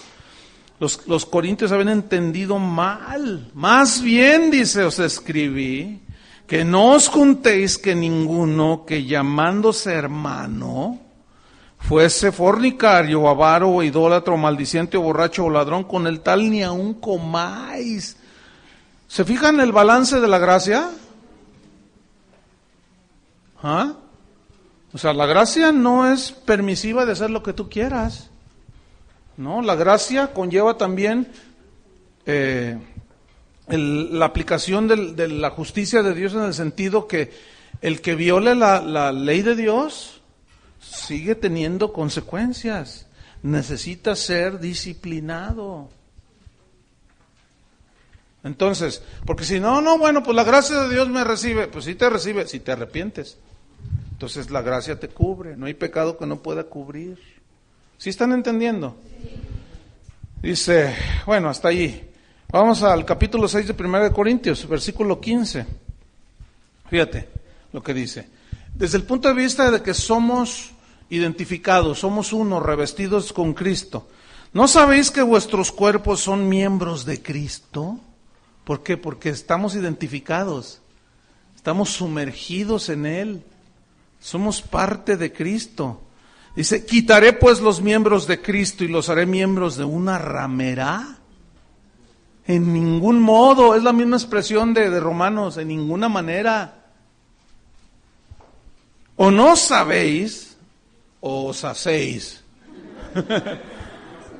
A: Los corintios habían entendido mal. Más bien, dice, os escribí, que no os juntéis que ninguno que llamándose hermano fuese fornicario, o avaro, o idólatra, o maldiciente, o borracho, o ladrón, con el tal ni aun comáis. ¿Se fijan el balance de la gracia? ¿Ah? O sea, la gracia no es permisiva de hacer lo que tú quieras. No, la gracia conlleva también la aplicación de la justicia de Dios, en el sentido que el que viole la ley de Dios sigue teniendo consecuencias, necesita ser disciplinado. Entonces, porque si no, bueno, pues la gracia de Dios me recibe, pues sí te recibe, si te arrepientes. Entonces la gracia te cubre, no hay pecado que no pueda cubrir. ¿Sí están entendiendo? Dice, bueno, hasta allí. Vamos al capítulo 6 de 1 Corintios, versículo 15. Fíjate lo que dice. Desde el punto de vista de que somos identificados, somos uno, revestidos con Cristo. ¿No sabéis que vuestros cuerpos son miembros de Cristo? ¿Por qué? Porque estamos identificados, estamos sumergidos en Él, somos parte de Cristo. Dice, quitaré pues los miembros de Cristo y los haré miembros de una ramera. En ningún modo, es la misma expresión de Romanos, en ninguna manera. O no sabéis, o os hacéis.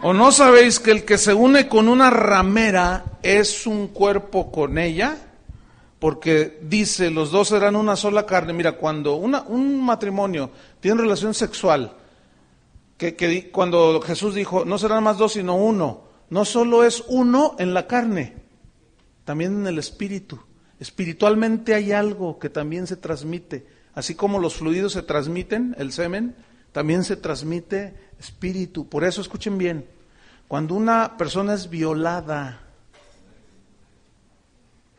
A: ¿O no sabéis que el que se une con una ramera es un cuerpo con ella? Porque dice, los dos serán una sola carne. Mira, cuando un matrimonio tiene relación sexual, cuando Jesús dijo, no serán más dos sino uno, no solo es uno en la carne, también en el espíritu. Espiritualmente hay algo que también se transmite. Así como los fluidos se transmiten, el semen, también se transmite espíritu. Por eso, escuchen bien, cuando una persona es violada,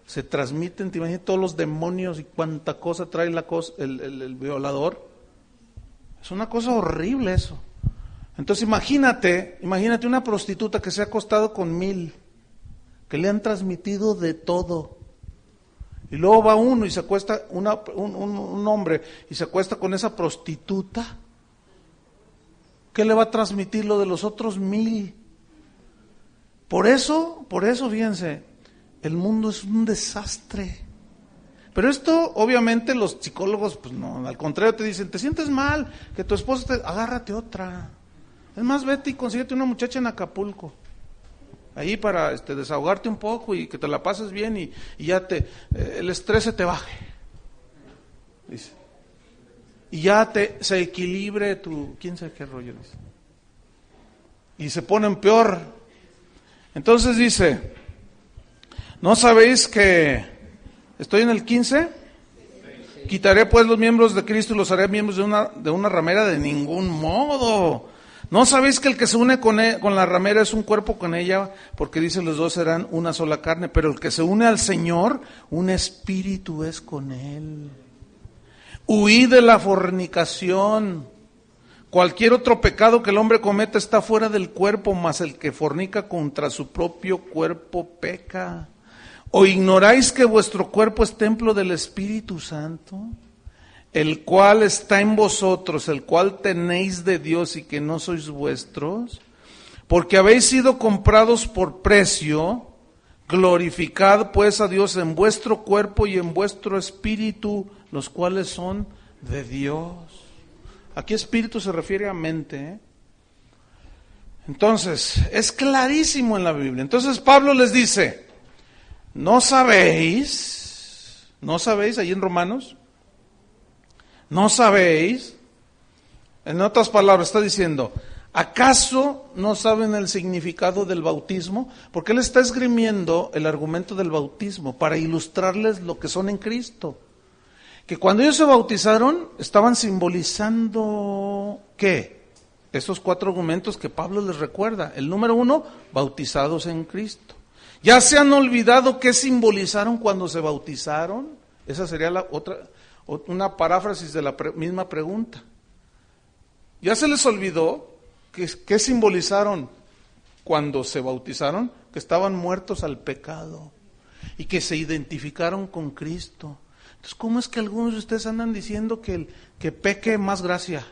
A: se transmiten, te imaginas todos los demonios y cuánta cosa trae el violador. Es una cosa horrible eso. Entonces imagínate una prostituta que se ha acostado con 1000, que le han transmitido de todo. Y luego va uno y se acuesta, un hombre, y se acuesta con esa prostituta. ¿Qué le va a transmitir lo de los otros 1000? Por eso, fíjense, el mundo es un desastre. Pero esto, obviamente, los psicólogos, pues no, al contrario, te dicen, te sientes mal, que tu esposo te... agárrate otra. Es más, vete y consíguete una muchacha en Acapulco. Ahí para desahogarte un poco y que te la pases bien y ya el estrés se te baje. Dice. Y ya se equilibre tu... quién sabe qué rollo, dice. Y se ponen peor. Entonces dice, ¿no sabéis que... ¿estoy en el 15? Quitaré pues los miembros de Cristo y los haré miembros de una ramera, de ningún modo. ¿No sabéis que el que se une con la ramera es un cuerpo con ella? Porque dice, los dos serán una sola carne, pero el que se une al Señor, un espíritu es con él. Huid de la fornicación. Cualquier otro pecado que el hombre cometa está fuera del cuerpo, mas el que fornica contra su propio cuerpo peca. ¿O ignoráis que vuestro cuerpo es templo del Espíritu Santo, el cual está en vosotros, el cual tenéis de Dios y que no sois vuestros? Porque habéis sido comprados por precio. Glorificad pues a Dios en vuestro cuerpo y en vuestro espíritu, los cuales son de Dios. Aquí espíritu se refiere a mente, ¿eh? Entonces, es clarísimo en la Biblia. Entonces Pablo les dice, ¿no sabéis ahí en Romanos? ¿No sabéis? En otras palabras está diciendo, ¿acaso no saben el significado del bautismo? Porque él está esgrimiendo el argumento del bautismo para ilustrarles lo que son en Cristo. Que cuando ellos se bautizaron, estaban simbolizando, ¿qué? Esos 4 argumentos que Pablo les recuerda. El número 1, bautizados en Cristo. ¿Ya se han olvidado qué simbolizaron cuando se bautizaron? Esa sería una paráfrasis de la misma pregunta. ¿Ya se les olvidó qué simbolizaron cuando se bautizaron? Que estaban muertos al pecado y que se identificaron con Cristo. Entonces, ¿cómo es que algunos de ustedes andan diciendo que peque más gracia?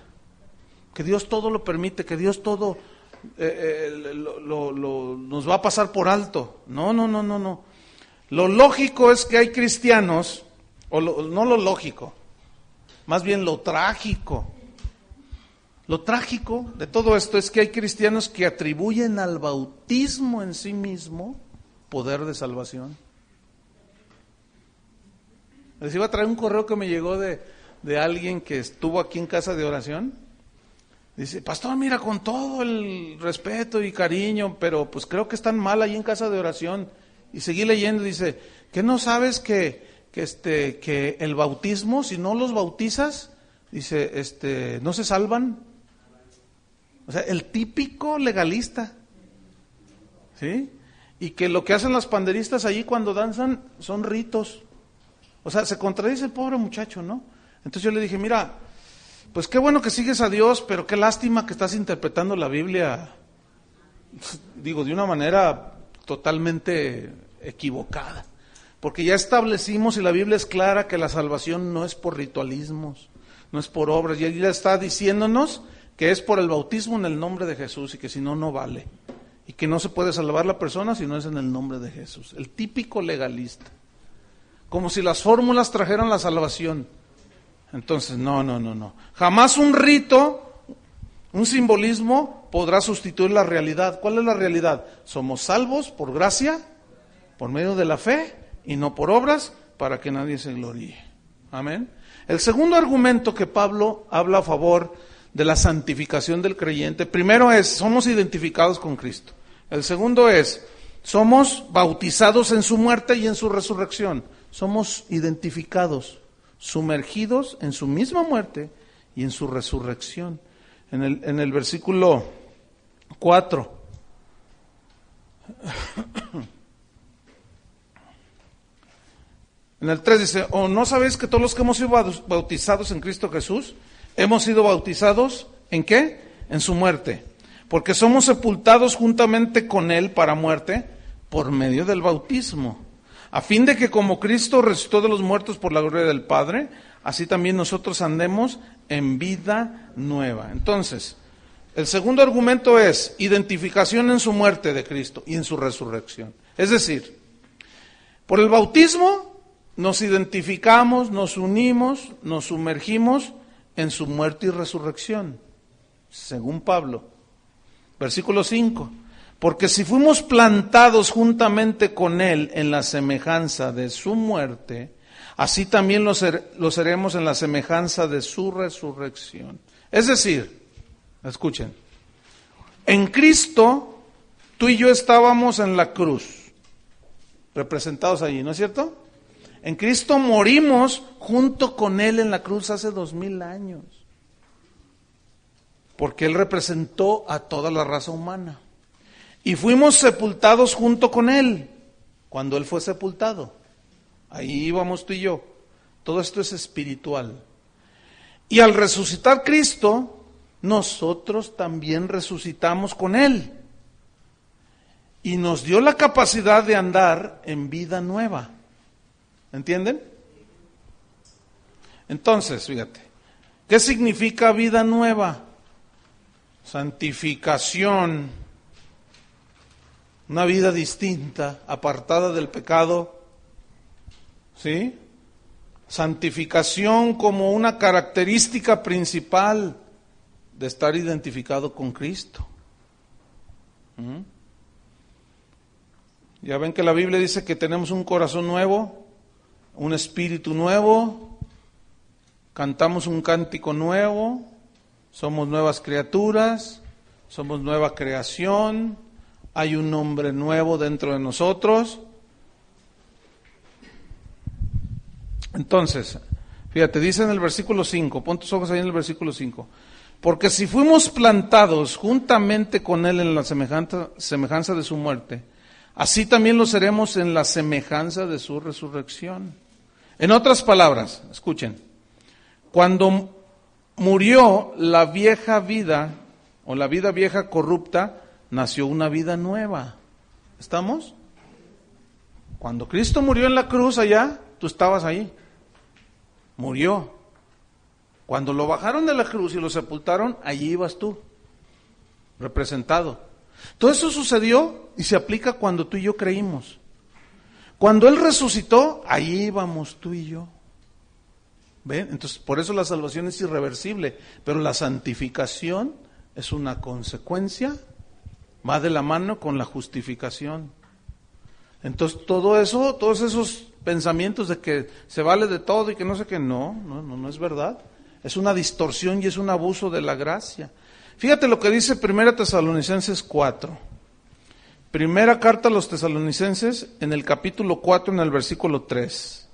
A: Que Dios todo lo permite, que Dios todo nos va a pasar por alto. No. Lo lógico es que hay cristianos, no lo lógico, más bien lo trágico. Lo trágico de todo esto es que hay cristianos que atribuyen al bautismo en sí mismo poder de salvación. Les iba a traer un correo que me llegó de alguien que estuvo aquí en casa de oración. Dice, pastor, mira, con todo el respeto y cariño, pero pues creo que están mal ahí en casa de oración. Y seguí leyendo, dice, ¿qué no sabes que el bautismo, si no los bautizas, dice, no se salvan? O sea, el típico legalista, ¿sí? Y que lo que hacen las panderistas allí cuando danzan son ritos. O sea, se contradice el pobre muchacho, ¿no? Entonces yo le dije, mira, pues qué bueno que sigues a Dios, pero qué lástima que estás interpretando la Biblia, digo, de una manera totalmente equivocada. Porque ya establecimos, y la Biblia es clara, que la salvación no es por ritualismos, no es por obras. Y ella está diciéndonos que es por el bautismo en el nombre de Jesús y que si no, no vale. Y que no se puede salvar la persona si no es en el nombre de Jesús. El típico legalista. Como si las fórmulas trajeran la salvación. Entonces, no. Jamás un rito, un simbolismo podrá sustituir la realidad. ¿Cuál es la realidad? Somos salvos por gracia, por medio de la fe y no por obras, para que nadie se gloríe. Amén. El segundo argumento que Pablo habla a favor de la santificación del creyente, primero es, somos identificados con Cristo. El segundo es, somos bautizados en su muerte y en su resurrección. Somos identificados, sumergidos en su misma muerte y en su resurrección. En el versículo 4. En el 3 dice, ¿o no sabéis que todos los que hemos sido bautizados en Cristo Jesús, hemos sido bautizados ¿en qué? En su muerte. Porque somos sepultados juntamente con Él para muerte por medio del bautismo. A fin de que como Cristo resucitó de los muertos por la gloria del Padre, así también nosotros andemos en vida nueva. Entonces, el segundo argumento es identificación en su muerte de Cristo y en su resurrección. Es decir, por el bautismo nos identificamos, nos unimos, nos sumergimos en su muerte y resurrección, según Pablo. Versículo 5. Porque si fuimos plantados juntamente con Él en la semejanza de su muerte, así también lo seremos en la semejanza de su resurrección. Es decir, escuchen, en Cristo tú y yo estábamos en la cruz, representados allí, ¿no es cierto? En Cristo morimos junto con Él en la cruz hace 2000 años, porque Él representó a toda la raza humana. Y fuimos sepultados junto con Él, cuando Él fue sepultado. Ahí íbamos tú y yo. Todo esto es espiritual. Y al resucitar Cristo, nosotros también resucitamos con Él. Y nos dio la capacidad de andar en vida nueva. ¿Entienden? Entonces, fíjate, ¿qué significa vida nueva? Santificación. Una vida distinta, apartada del pecado, ¿sí? Santificación como una característica principal de estar identificado con Cristo. Ya ven que la Biblia dice que tenemos un corazón nuevo, un espíritu nuevo, cantamos un cántico nuevo, somos nuevas criaturas, somos nueva creación. Hay un hombre nuevo dentro de nosotros. Entonces, fíjate, dice en el versículo 5, pon tus ojos ahí en el versículo 5. Porque si fuimos plantados juntamente con Él en la semejanza de su muerte, así también lo seremos en la semejanza de su resurrección. En otras palabras, escuchen, cuando murió la vieja vida, o la vida vieja corrupta, nació una vida nueva. ¿Estamos? Cuando Cristo murió en la cruz allá, tú estabas ahí. Murió. Cuando lo bajaron de la cruz y lo sepultaron, allí ibas tú, representado. Todo eso sucedió y se aplica cuando tú y yo creímos. Cuando Él resucitó, allí íbamos tú y yo. ¿Ven? Entonces, por eso la salvación es irreversible, pero la santificación es una consecuencia. Va de la mano con la justificación. Entonces todo eso, todos esos pensamientos de que se vale de todo y que no sé qué, no es verdad. Es una distorsión y es un abuso de la gracia. Fíjate lo que dice 1 Tesalonicenses 4. Primera carta a los Tesalonicenses, en el capítulo 4, en el versículo 3.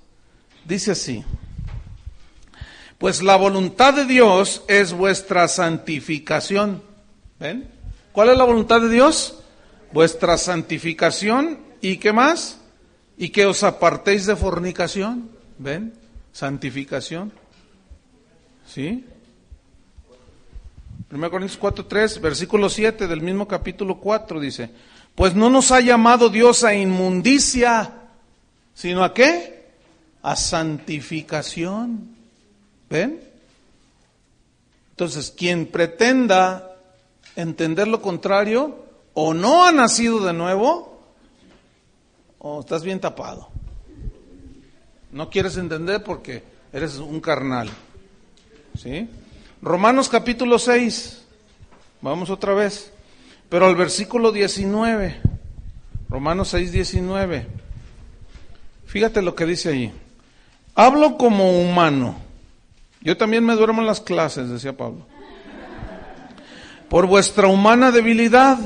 A: Dice así: pues la voluntad de Dios es vuestra santificación. ¿Ven? ¿Cuál es la voluntad de Dios? Vuestra santificación. ¿Y qué más? Y que os apartéis de fornicación. ¿Ven? Santificación. ¿Sí? 1 Corintios 4:3, versículo 7 del mismo capítulo 4 dice: pues no nos ha llamado Dios a inmundicia, sino ¿a qué? A santificación. ¿Ven? Entonces, quien pretenda entender lo contrario, o no ha nacido de nuevo, o estás bien tapado. No quieres entender porque eres un carnal. ¿Sí? Romanos capítulo 6, vamos otra vez, pero al versículo 19, Romanos 6:19. Fíjate lo que dice ahí: hablo como humano. Yo también me duermo en las clases, decía Pablo. Por vuestra humana debilidad,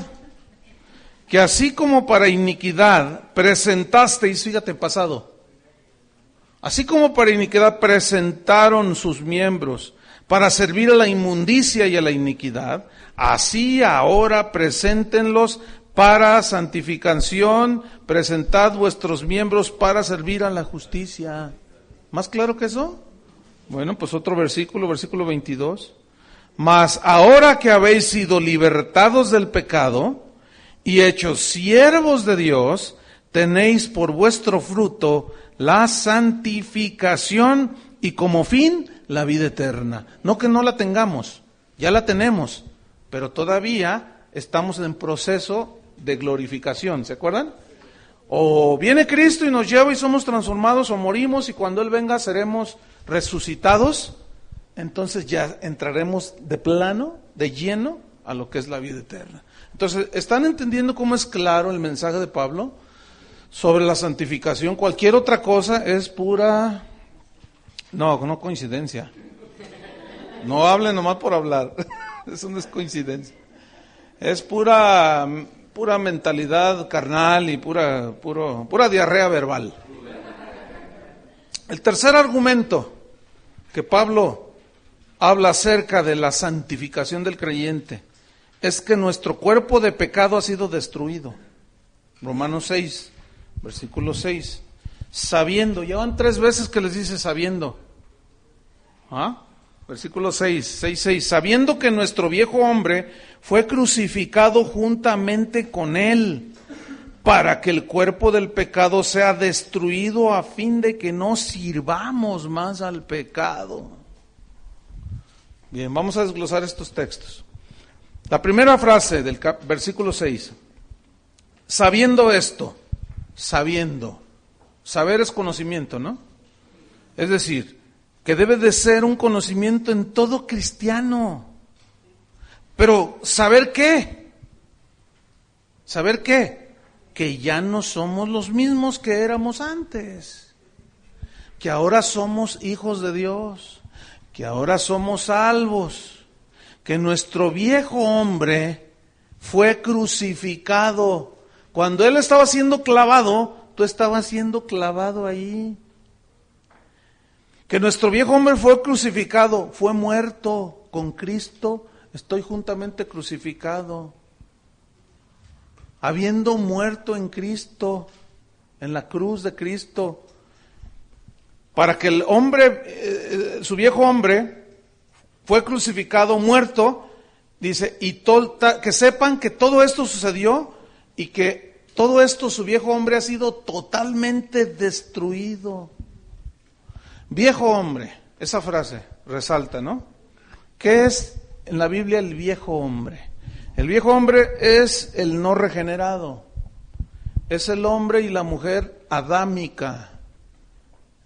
A: que así como para iniquidad presentasteis, fíjate, pasado, así como para iniquidad presentaron sus miembros para servir a la inmundicia y a la iniquidad, así ahora preséntenlos para santificación, presentad vuestros miembros para servir a la justicia. ¿Más claro que eso? Bueno, pues otro versículo, versículo 22. Mas ahora que habéis sido libertados del pecado y hechos siervos de Dios, tenéis por vuestro fruto la santificación y como fin la vida eterna. No que no la tengamos, ya la tenemos, pero todavía estamos en proceso de glorificación, ¿se acuerdan? O viene Cristo y nos lleva y somos transformados, o morimos y cuando Él venga seremos resucitados. Entonces ya entraremos de plano, de lleno, a lo que es la vida eterna. Entonces, ¿están entendiendo cómo es claro el mensaje de Pablo sobre la santificación? Cualquier otra cosa es pura... No coincidencia. No hablen nomás por hablar. Eso no es coincidencia. Es pura mentalidad carnal y pura diarrea verbal. El tercer argumento que Pablo habla acerca de la santificación del creyente es que nuestro cuerpo de pecado ha sido destruido. Romanos 6, versículo 6. Sabiendo, ya van 3 veces que les dice sabiendo. Versículo 6, sabiendo que nuestro viejo hombre fue crucificado juntamente con él, para que el cuerpo del pecado sea destruido a fin de que no sirvamos más al pecado. Bien, vamos a desglosar estos textos. La primera frase del versículo 6. Sabiendo esto, sabiendo. Saber es conocimiento, ¿no? Es decir, que debe de ser un conocimiento en todo cristiano. Pero, ¿saber qué? ¿Saber qué? Que ya no somos los mismos que éramos antes. Que ahora somos hijos de Dios. Que ahora somos salvos, que nuestro viejo hombre fue crucificado. Cuando Él estaba siendo clavado, tú estabas siendo clavado ahí. Que nuestro viejo hombre fue crucificado, fue muerto con Cristo, estoy juntamente crucificado. Habiendo muerto en Cristo, en la cruz de Cristo, para que el hombre, su viejo hombre, fue crucificado, muerto, dice, y que sepan que todo esto sucedió y que todo esto, su viejo hombre, ha sido totalmente destruido. Viejo hombre, esa frase resalta, ¿no? ¿Qué es en la Biblia el viejo hombre? El viejo hombre es el no regenerado, es el hombre y la mujer adámica.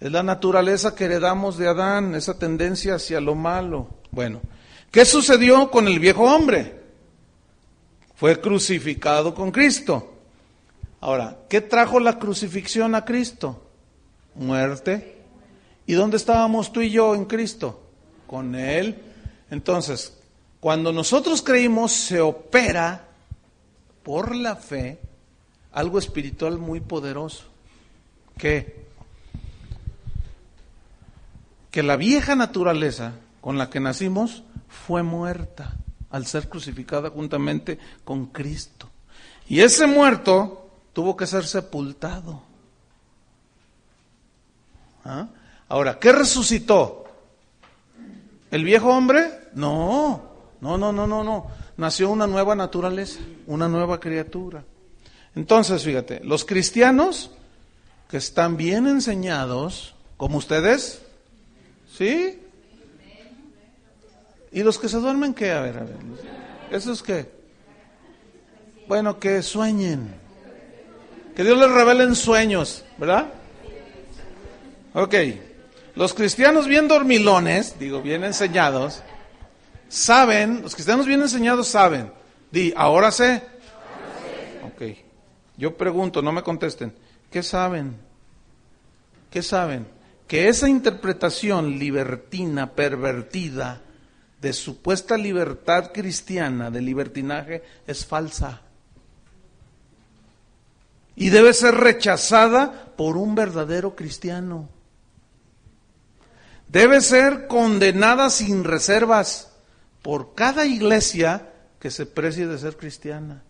A: Es la naturaleza que heredamos de Adán, esa tendencia hacia lo malo. Bueno, ¿qué sucedió con el viejo hombre? Fue crucificado con Cristo. Ahora, ¿qué trajo la crucifixión a Cristo? Muerte. ¿Y dónde estábamos tú y yo en Cristo? Con Él. Entonces, cuando nosotros creímos, se opera por la fe algo espiritual muy poderoso. ¿Qué? Que la vieja naturaleza con la que nacimos fue muerta al ser crucificada juntamente con Cristo. Y ese muerto tuvo que ser sepultado. Ahora, ¿qué resucitó? ¿El viejo hombre? No. Nació una nueva naturaleza, una nueva criatura. Entonces, fíjate, los cristianos que están bien enseñados, como ustedes, ¿sí? ¿Y los que se duermen qué? A ver. ¿Esos qué? Bueno, que sueñen. Que Dios les revele en sueños, ¿verdad? Ok. Los cristianos bien dormilones, bien enseñados, saben, los cristianos bien enseñados saben. ¿Ahora sé? Ok. Yo pregunto, no me contesten. ¿Qué saben? ¿Qué saben? Que esa interpretación libertina, pervertida, de supuesta libertad cristiana, de libertinaje, es falsa. Y debe ser rechazada por un verdadero cristiano. Debe ser condenada sin reservas por cada iglesia que se precie de ser cristiana.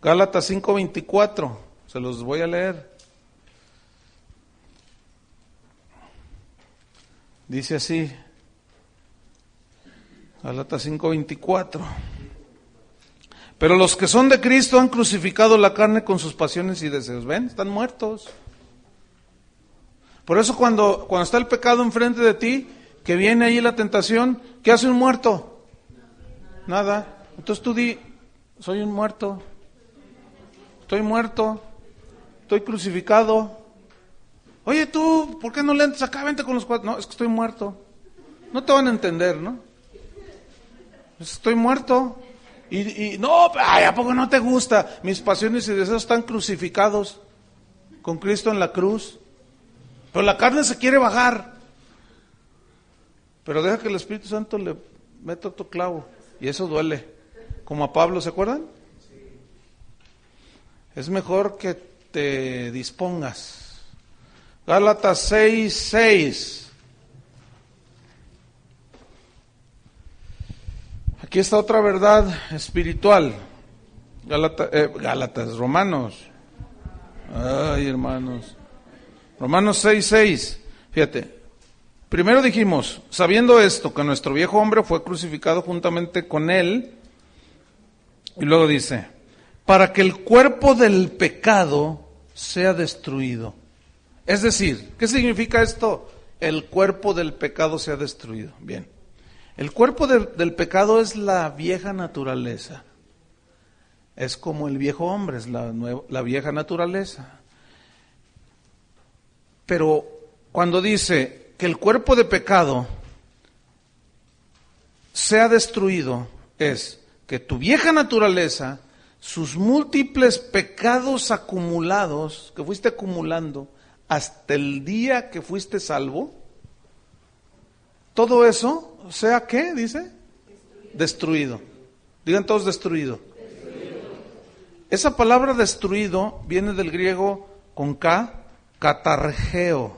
A: Gálatas 5:24, se los voy a leer. Dice así, Gálatas 5:24. Pero los que son de Cristo han crucificado la carne con sus pasiones y deseos. ¿Ven? Están muertos. Por eso cuando está el pecado enfrente de ti, que viene ahí la tentación, ¿qué hace un muerto? Nada. Entonces tú di, soy un muerto. estoy muerto, estoy crucificado. Oye tú, ¿por qué no le entras acá? Vente con los cuatro. No, es que estoy muerto. No te van a entender, ¿no? Estoy muerto. Y no, ay, ¿a poco no te gusta? Mis pasiones y deseos están crucificados con Cristo en la cruz. Pero la carne se quiere bajar. Pero deja que el Espíritu Santo le meta otro clavo. Y eso duele. Como a Pablo, ¿se acuerdan? Es mejor que te dispongas. Gálatas 6:6. Aquí está otra verdad espiritual. Romanos. Ay, hermanos. Romanos 6:6. Fíjate. Primero dijimos, sabiendo esto, que nuestro viejo hombre fue crucificado juntamente con él. Y luego dice, para que el cuerpo del pecado sea destruido. Es decir, ¿qué significa esto? El cuerpo del pecado sea destruido. Bien. El cuerpo del pecado es la vieja naturaleza. Es como el viejo hombre, es la vieja naturaleza. Pero cuando dice que el cuerpo de pecado sea destruido, es que tu vieja naturaleza, sus múltiples pecados acumulados, que fuiste acumulando hasta el día que fuiste salvo, todo eso, sea ¿qué? Dice, destruido. Digan todos destruido. Esa palabra destruido viene del griego con K, katargeo,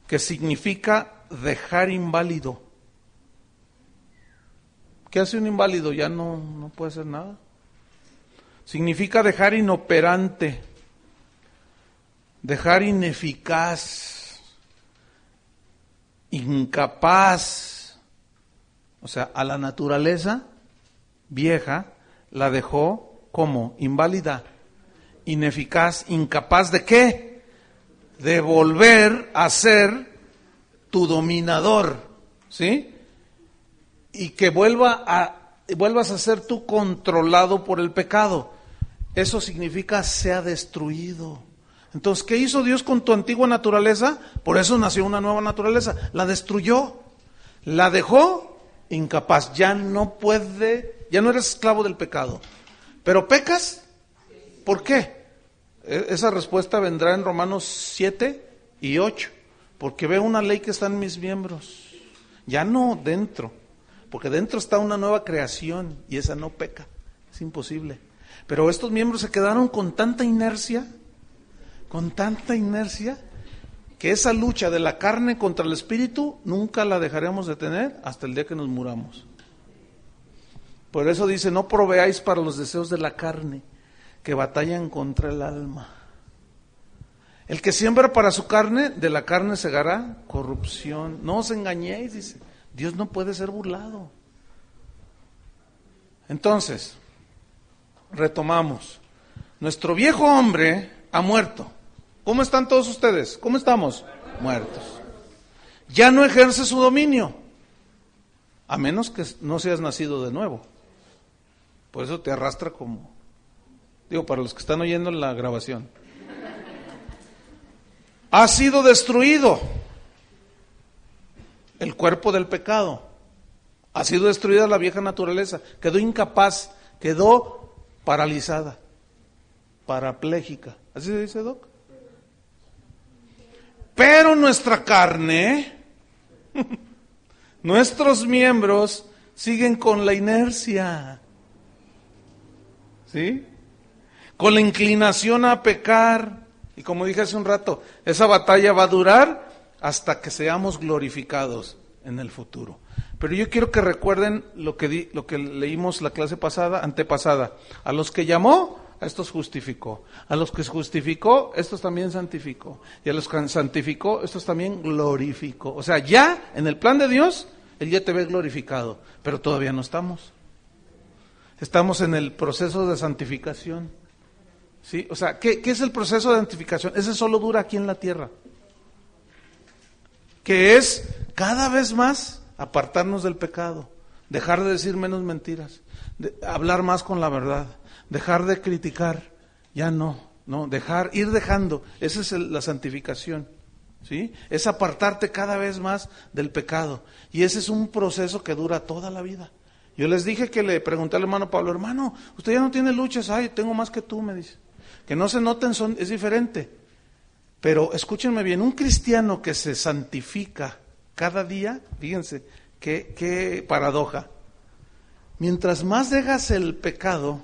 A: que significa dejar inválido. ¿Qué hace un inválido? Ya no puede hacer nada. Significa dejar inoperante, dejar ineficaz, incapaz. O sea, a la naturaleza vieja la dejó como inválida, ineficaz, incapaz de ¿qué? De volver a ser tu dominador, ¿sí? Y que vuelvas a ser tú controlado por el pecado. Eso significa sea destruido. Entonces, ¿qué hizo Dios con tu antigua naturaleza? Por eso nació una nueva naturaleza. La destruyó, la dejó incapaz. Ya no eres esclavo del pecado. ¿Pero pecas? ¿Por qué? Esa respuesta vendrá en Romanos 7:8. Porque veo una ley que está en mis miembros. Ya no dentro. Porque dentro está una nueva creación y esa no peca. Es imposible. Pero estos miembros se quedaron con tanta inercia, que esa lucha de la carne contra el espíritu nunca la dejaremos de tener hasta el día que nos muramos. Por eso dice, no proveáis para los deseos de la carne, que batallan contra el alma. El que siembra para su carne, de la carne segará corrupción. No os engañéis, dice. Dios no puede ser burlado. Entonces, retomamos. Nuestro viejo hombre ha muerto. ¿Cómo están todos ustedes? ¿Cómo estamos? Muertos. Ya no ejerce su dominio, a menos que no seas nacido de nuevo. Por eso te arrastra como, para los que están oyendo la grabación. Ha sido destruido el cuerpo del pecado. Ha sido destruida la vieja naturaleza. Quedó incapaz, quedó paralizada, parapléjica. ¿Así se dice, Doc? Pero nuestra carne, nuestros miembros siguen con la inercia, ¿sí? Con la inclinación a pecar. Y como dije hace un rato, esa batalla va a durar hasta que seamos glorificados en el futuro. Pero yo quiero que recuerden lo que leímos la clase antepasada. A los que llamó, a estos justificó. A los que justificó, estos también santificó. Y a los que santificó, estos también glorificó. O sea, ya en el plan de Dios, Él ya te ve glorificado. Pero todavía no estamos. Estamos en el proceso de santificación. ¿Sí? O sea, ¿qué es el proceso de santificación? Ese solo dura aquí en la tierra. Que es cada vez más apartarnos del pecado, dejar de decir menos mentiras, hablar más con la verdad, dejar de criticar, ya no, ir dejando, esa es la santificación, ¿sí? Es apartarte cada vez más del pecado, y ese es un proceso que dura toda la vida. Yo les dije que le pregunté al hermano Pablo, hermano, usted ya no tiene luchas, ay, tengo más que tú, me dice. Que no se noten, es diferente. Pero escúchenme bien, un cristiano que se santifica cada día, fíjense, qué paradoja. Mientras más dejas el pecado,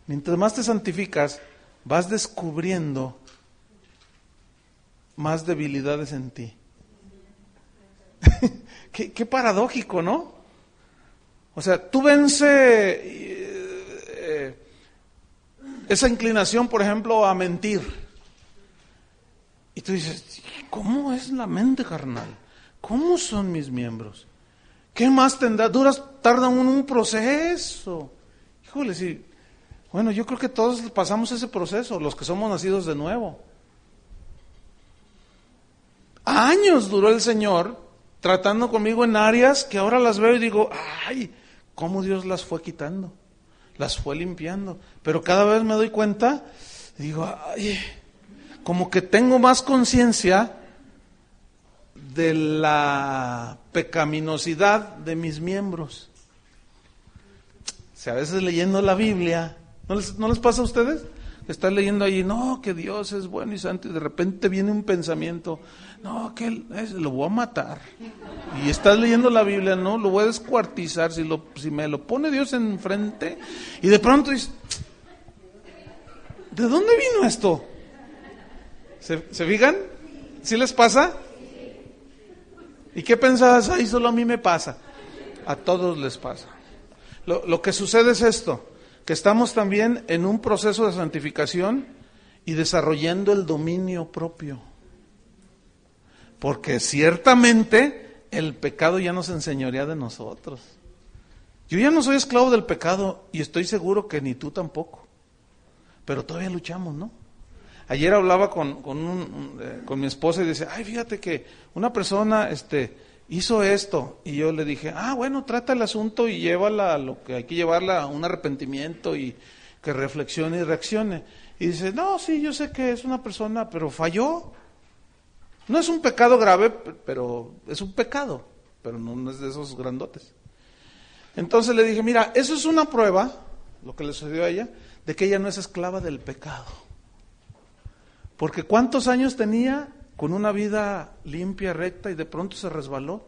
A: mientras más te santificas, vas descubriendo más debilidades en ti. Qué paradójico, ¿no? O sea, tú vence esa inclinación, por ejemplo, a mentir. Y tú dices, ¿cómo es la mente carnal? ¿Cómo son mis miembros? ¿Qué más tendrá? Tardan un proceso. Híjole, sí. Bueno, yo creo que todos pasamos ese proceso, los que somos nacidos de nuevo. Años duró el Señor tratando conmigo en áreas que ahora las veo y digo, ay, cómo Dios las fue quitando, las fue limpiando. Pero cada vez me doy cuenta, digo, ay, como que tengo más conciencia de la pecaminosidad de mis miembros. O sea, a veces leyendo la Biblia, ¿no les pasa a ustedes? Estás leyendo ahí, no, que Dios es bueno y santo, y de repente viene un pensamiento, no, que lo voy a matar. Y estás leyendo la Biblia, no, lo voy a descuartizar si me lo pone Dios enfrente. Y de pronto dices, ¿de dónde vino esto? ¿Se fijan? ¿Sí les pasa? ¿Y qué pensabas? Ay, solo a mí me pasa. A todos les pasa. Lo que sucede es esto, que estamos también en un proceso de santificación y desarrollando el dominio propio. Porque ciertamente el pecado ya nos enseñorea de nosotros. Yo ya no soy esclavo del pecado y estoy seguro que ni tú tampoco. Pero todavía luchamos, ¿no? Ayer hablaba con mi esposa y dice, ay, fíjate que una persona hizo esto. Y yo le dije, bueno, trata el asunto y llévala a lo que hay que llevarla, a un arrepentimiento y que reflexione y reaccione. Y dice, no, sí, yo sé que es una persona, pero falló. No es un pecado grave, pero es un pecado, pero no es de esos grandotes. Entonces le dije, mira, eso es una prueba, lo que le sucedió a ella, de que ella no es esclava del pecado. Porque ¿cuántos años tenía con una vida limpia, recta, y de pronto se resbaló?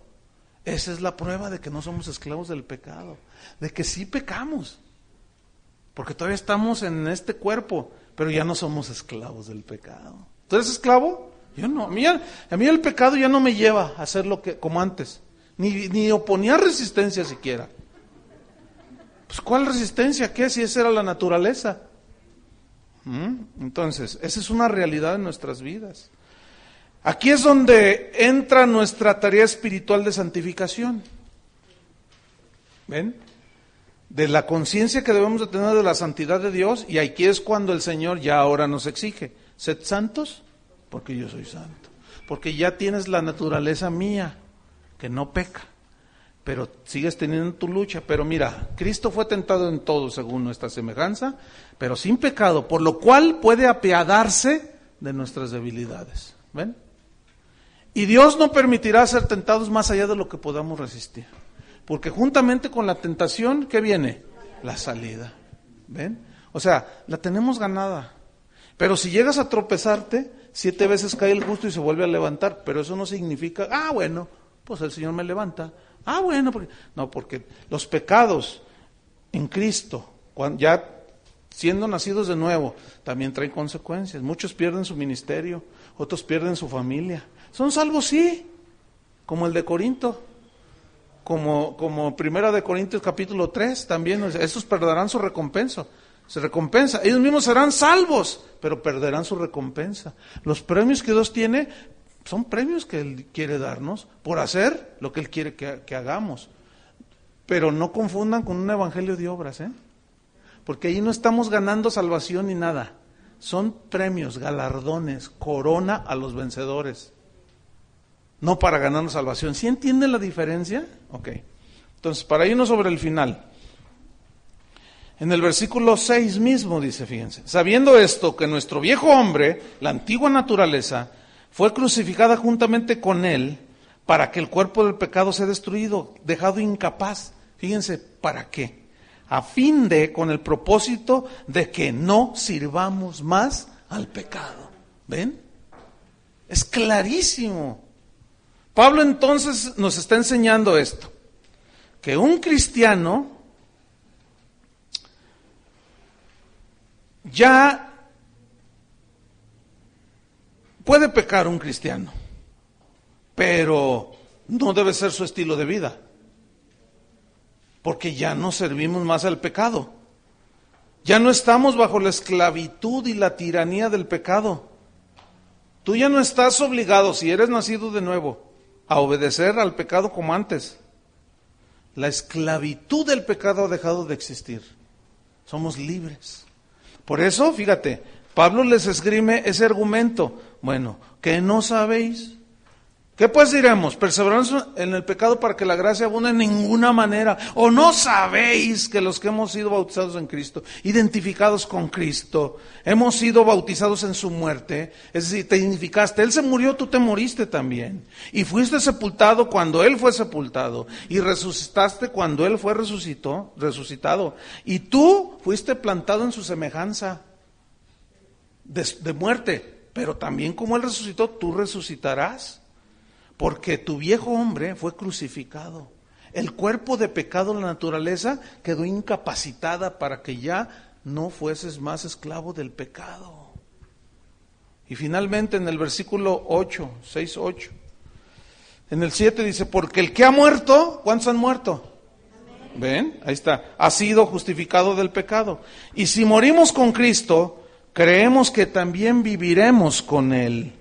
A: Esa es la prueba de que no somos esclavos del pecado, de que sí pecamos, porque todavía estamos en este cuerpo, pero ya no somos esclavos del pecado. ¿Tú eres esclavo? Yo no. A mí el pecado ya no me lleva a hacer lo que como antes, ni oponía resistencia siquiera. Pues ¿cuál resistencia? ¿Qué? Si esa era la naturaleza. Entonces, esa es una realidad en nuestras vidas. Aquí es donde entra nuestra tarea espiritual de santificación. ¿Ven? De la conciencia que debemos de tener de la santidad de Dios, y aquí es cuando el Señor ya ahora nos exige, sed santos porque yo soy santo. Porque ya tienes la naturaleza mía, que no peca, pero sigues teniendo tu lucha. Pero mira, Cristo fue tentado en todo según nuestra semejanza, pero sin pecado, por lo cual puede apiadarse de nuestras debilidades. ¿Ven? Y Dios no permitirá ser tentados más allá de lo que podamos resistir. Porque juntamente con la tentación, ¿qué viene? La salida. ¿Ven? O sea, la tenemos ganada. Pero si llegas a tropezarte, 7 veces cae el justo y se vuelve a levantar. Pero eso no significa, bueno, pues el Señor me levanta. Bueno, porque los pecados en Cristo, ya siendo nacidos de nuevo, también traen consecuencias. Muchos pierden su ministerio, otros pierden su familia. Son salvos, sí, como el de Corinto, como Primera de Corintios capítulo 3, también, esos perderán su recompensa. Ellos mismos serán salvos, pero perderán su recompensa. Los premios que Dios tiene son premios que Él quiere darnos por hacer lo que Él quiere que hagamos. Pero no confundan con un evangelio de obras, porque ahí no estamos ganando salvación ni nada. Son premios, galardones, corona a los vencedores. No para ganarnos salvación. ¿Sí entienden la diferencia? Ok. Entonces, para irnos sobre el final, en el versículo 6 mismo dice, fíjense, sabiendo esto, que nuestro viejo hombre, la antigua naturaleza, fue crucificada juntamente con él, para que el cuerpo del pecado sea destruido, dejado incapaz. Fíjense, ¿para qué? A fin de, con el propósito de que no sirvamos más al pecado. ¿Ven? Es clarísimo. Pablo entonces nos está enseñando esto, que un cristiano ya puede pecar, un cristiano, pero no debe ser su estilo de vida, porque ya no servimos más al pecado, ya no estamos bajo la esclavitud y la tiranía del pecado. Tú ya no estás obligado, si eres nacido de nuevo, a obedecer al pecado como antes. La esclavitud del pecado ha dejado de existir. Somos libres. Por eso, fíjate, Pablo les esgrime ese argumento. Bueno, ¿qué no sabéis? ¿Qué pues diremos? ¿Perseveramos en el pecado para que la gracia abunde? En ninguna manera. ¿O no sabéis que los que hemos sido bautizados en Cristo, identificados con Cristo, hemos sido bautizados en su muerte? Es decir, te identificaste. Él se murió, tú te moriste también. Y fuiste sepultado cuando Él fue sepultado. Y resucitaste cuando Él fue resucitado. Y tú fuiste plantado en su semejanza de muerte. Pero también como Él resucitó, tú resucitarás. Porque tu viejo hombre fue crucificado. El cuerpo de pecado, la naturaleza, quedó incapacitada para que ya no fueses más esclavo del pecado. Y finalmente en el versículo 8, 6, 8, en el 7 dice, porque el que ha muerto, ¿cuántos han muerto? ¿Ven? Ahí está, ha sido justificado del pecado. Y si morimos con Cristo, creemos que también viviremos con Él.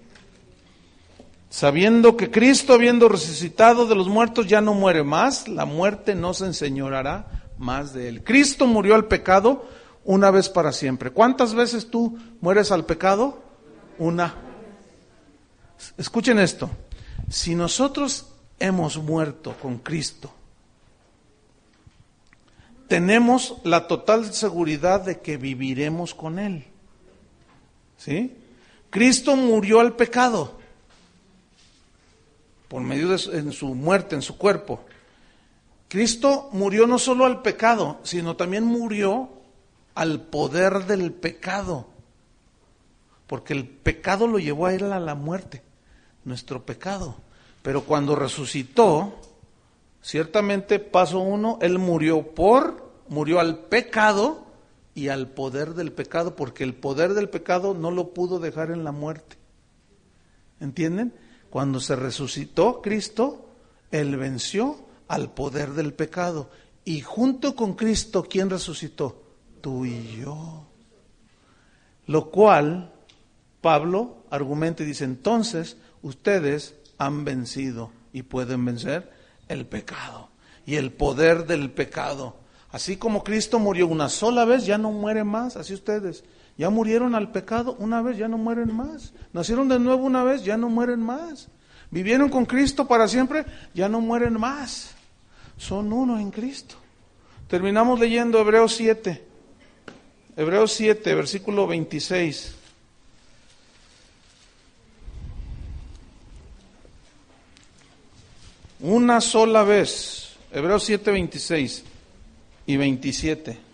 A: Sabiendo que Cristo, habiendo resucitado de los muertos, ya no muere más, la muerte no se enseñoreará más de Él. Cristo murió al pecado una vez para siempre. ¿Cuántas veces tú mueres al pecado? Una. Escuchen esto. Si nosotros hemos muerto con Cristo, tenemos la total seguridad de que viviremos con Él. ¿Sí? Cristo murió al pecado por medio de en su muerte, en su cuerpo. Cristo murió no solo al pecado, sino también murió al poder del pecado. Porque el pecado lo llevó a Él a la muerte, nuestro pecado. Pero cuando resucitó, ciertamente, paso 1, Él murió al pecado y al poder del pecado, porque el poder del pecado no lo pudo dejar en la muerte. ¿Entienden? Cuando se resucitó Cristo, Él venció al poder del pecado. Y junto con Cristo, ¿quién resucitó? Tú y yo. Lo cual, Pablo argumenta y dice, entonces, ustedes han vencido y pueden vencer el pecado y el poder del pecado. Así como Cristo murió una sola vez, ya no muere más, así ustedes. Ya murieron al pecado una vez, ya no mueren más. Nacieron de nuevo una vez, ya no mueren más. Vivieron con Cristo para siempre, ya no mueren más. Son uno en Cristo. Terminamos leyendo Hebreos 7. Hebreos 7, versículo 26. Una sola vez. Hebreos 7, 26 y 27.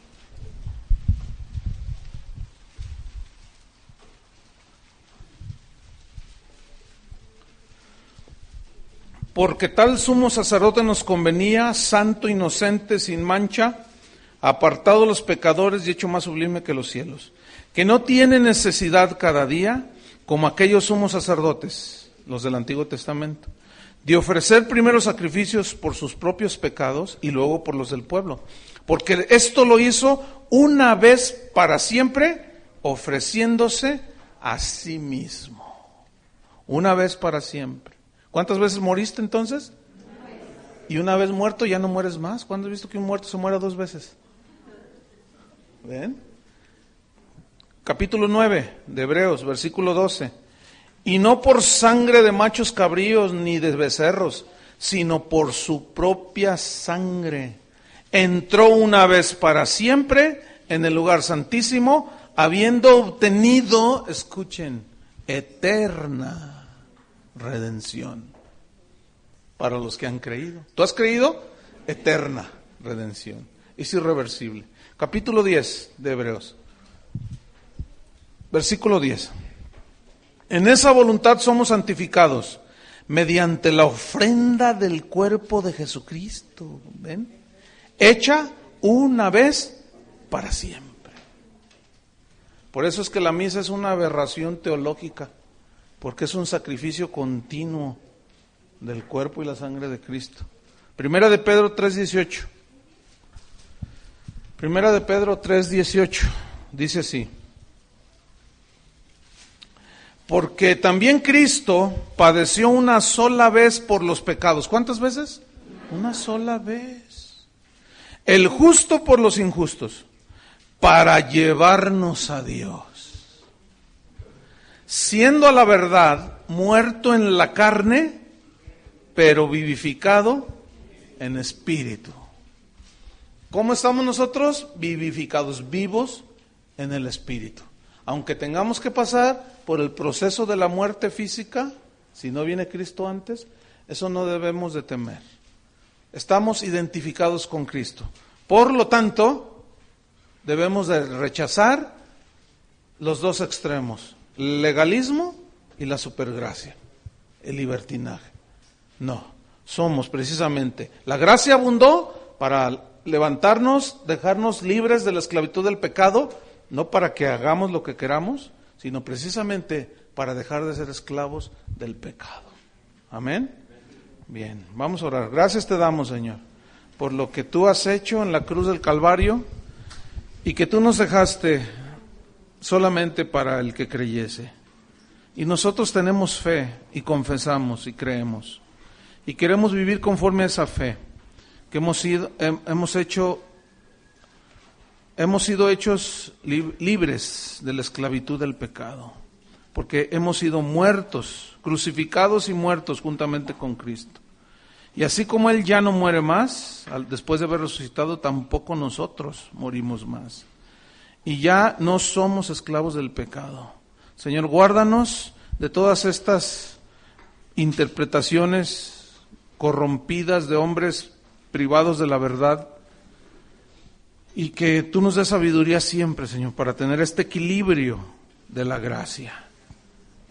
A: Porque tal sumo sacerdote nos convenía, santo, inocente, sin mancha, apartado de los pecadores y hecho más sublime que los cielos, que no tiene necesidad cada día, como aquellos sumos sacerdotes, los del Antiguo Testamento, de ofrecer primero sacrificios por sus propios pecados y luego por los del pueblo. Porque esto lo hizo una vez para siempre, ofreciéndose a sí mismo. Una vez para siempre. ¿Cuántas veces moriste entonces? Y una vez muerto ya no mueres más. ¿Cuándo has visto que un muerto se muera 2 veces? ¿Ven? Capítulo 9 de Hebreos, versículo 12. Y no por sangre de machos cabríos ni de becerros, sino por su propia sangre. Entró una vez para siempre en el lugar santísimo, habiendo obtenido, escuchen, eterna redención para los que han creído. ¿Tú has creído? Eterna redención. Es irreversible. Capítulo 10 de Hebreos. Versículo 10. En esa voluntad somos santificados mediante la ofrenda del cuerpo de Jesucristo. ¿Ven? Hecha una vez para siempre. Por eso es que la misa es una aberración teológica, porque es un sacrificio continuo del cuerpo y la sangre de Cristo. Primera de Pedro 3:18. Primera de Pedro 3:18 dice así: porque también Cristo padeció una sola vez por los pecados. ¿Cuántas veces? Una sola vez. El justo por los injustos, para llevarnos a Dios. Siendo a la verdad muerto en la carne, pero vivificado en espíritu. ¿Cómo estamos nosotros? Vivificados, vivos en el espíritu. Aunque tengamos que pasar por el proceso de la muerte física, si no viene Cristo antes, eso no debemos de temer. Estamos identificados con Cristo. Por lo tanto, debemos de rechazar los dos extremos, el legalismo y la supergracia, el libertinaje. No, somos precisamente, la gracia abundó para levantarnos, dejarnos libres de la esclavitud del pecado, no para que hagamos lo que queramos, sino precisamente para dejar de ser esclavos del pecado. Amén. Bien, vamos a orar. Gracias te damos, Señor, por lo que tú has hecho en la cruz del Calvario y que tú nos dejaste solamente para el que creyese. Y nosotros tenemos fe y confesamos y creemos. Y queremos vivir conforme a esa fe, que hemos sido hechos libres de la esclavitud del pecado, porque hemos sido muertos, crucificados y muertos juntamente con Cristo. Y así como Él ya no muere más, después de haber resucitado, tampoco nosotros morimos más. Y ya no somos esclavos del pecado. Señor, guárdanos de todas estas interpretaciones corrompidas de hombres privados de la verdad, y que tú nos des sabiduría siempre, Señor, para tener este equilibrio de la gracia.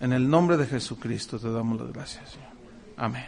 A: En el nombre de Jesucristo te damos las gracias, Señor. Amén.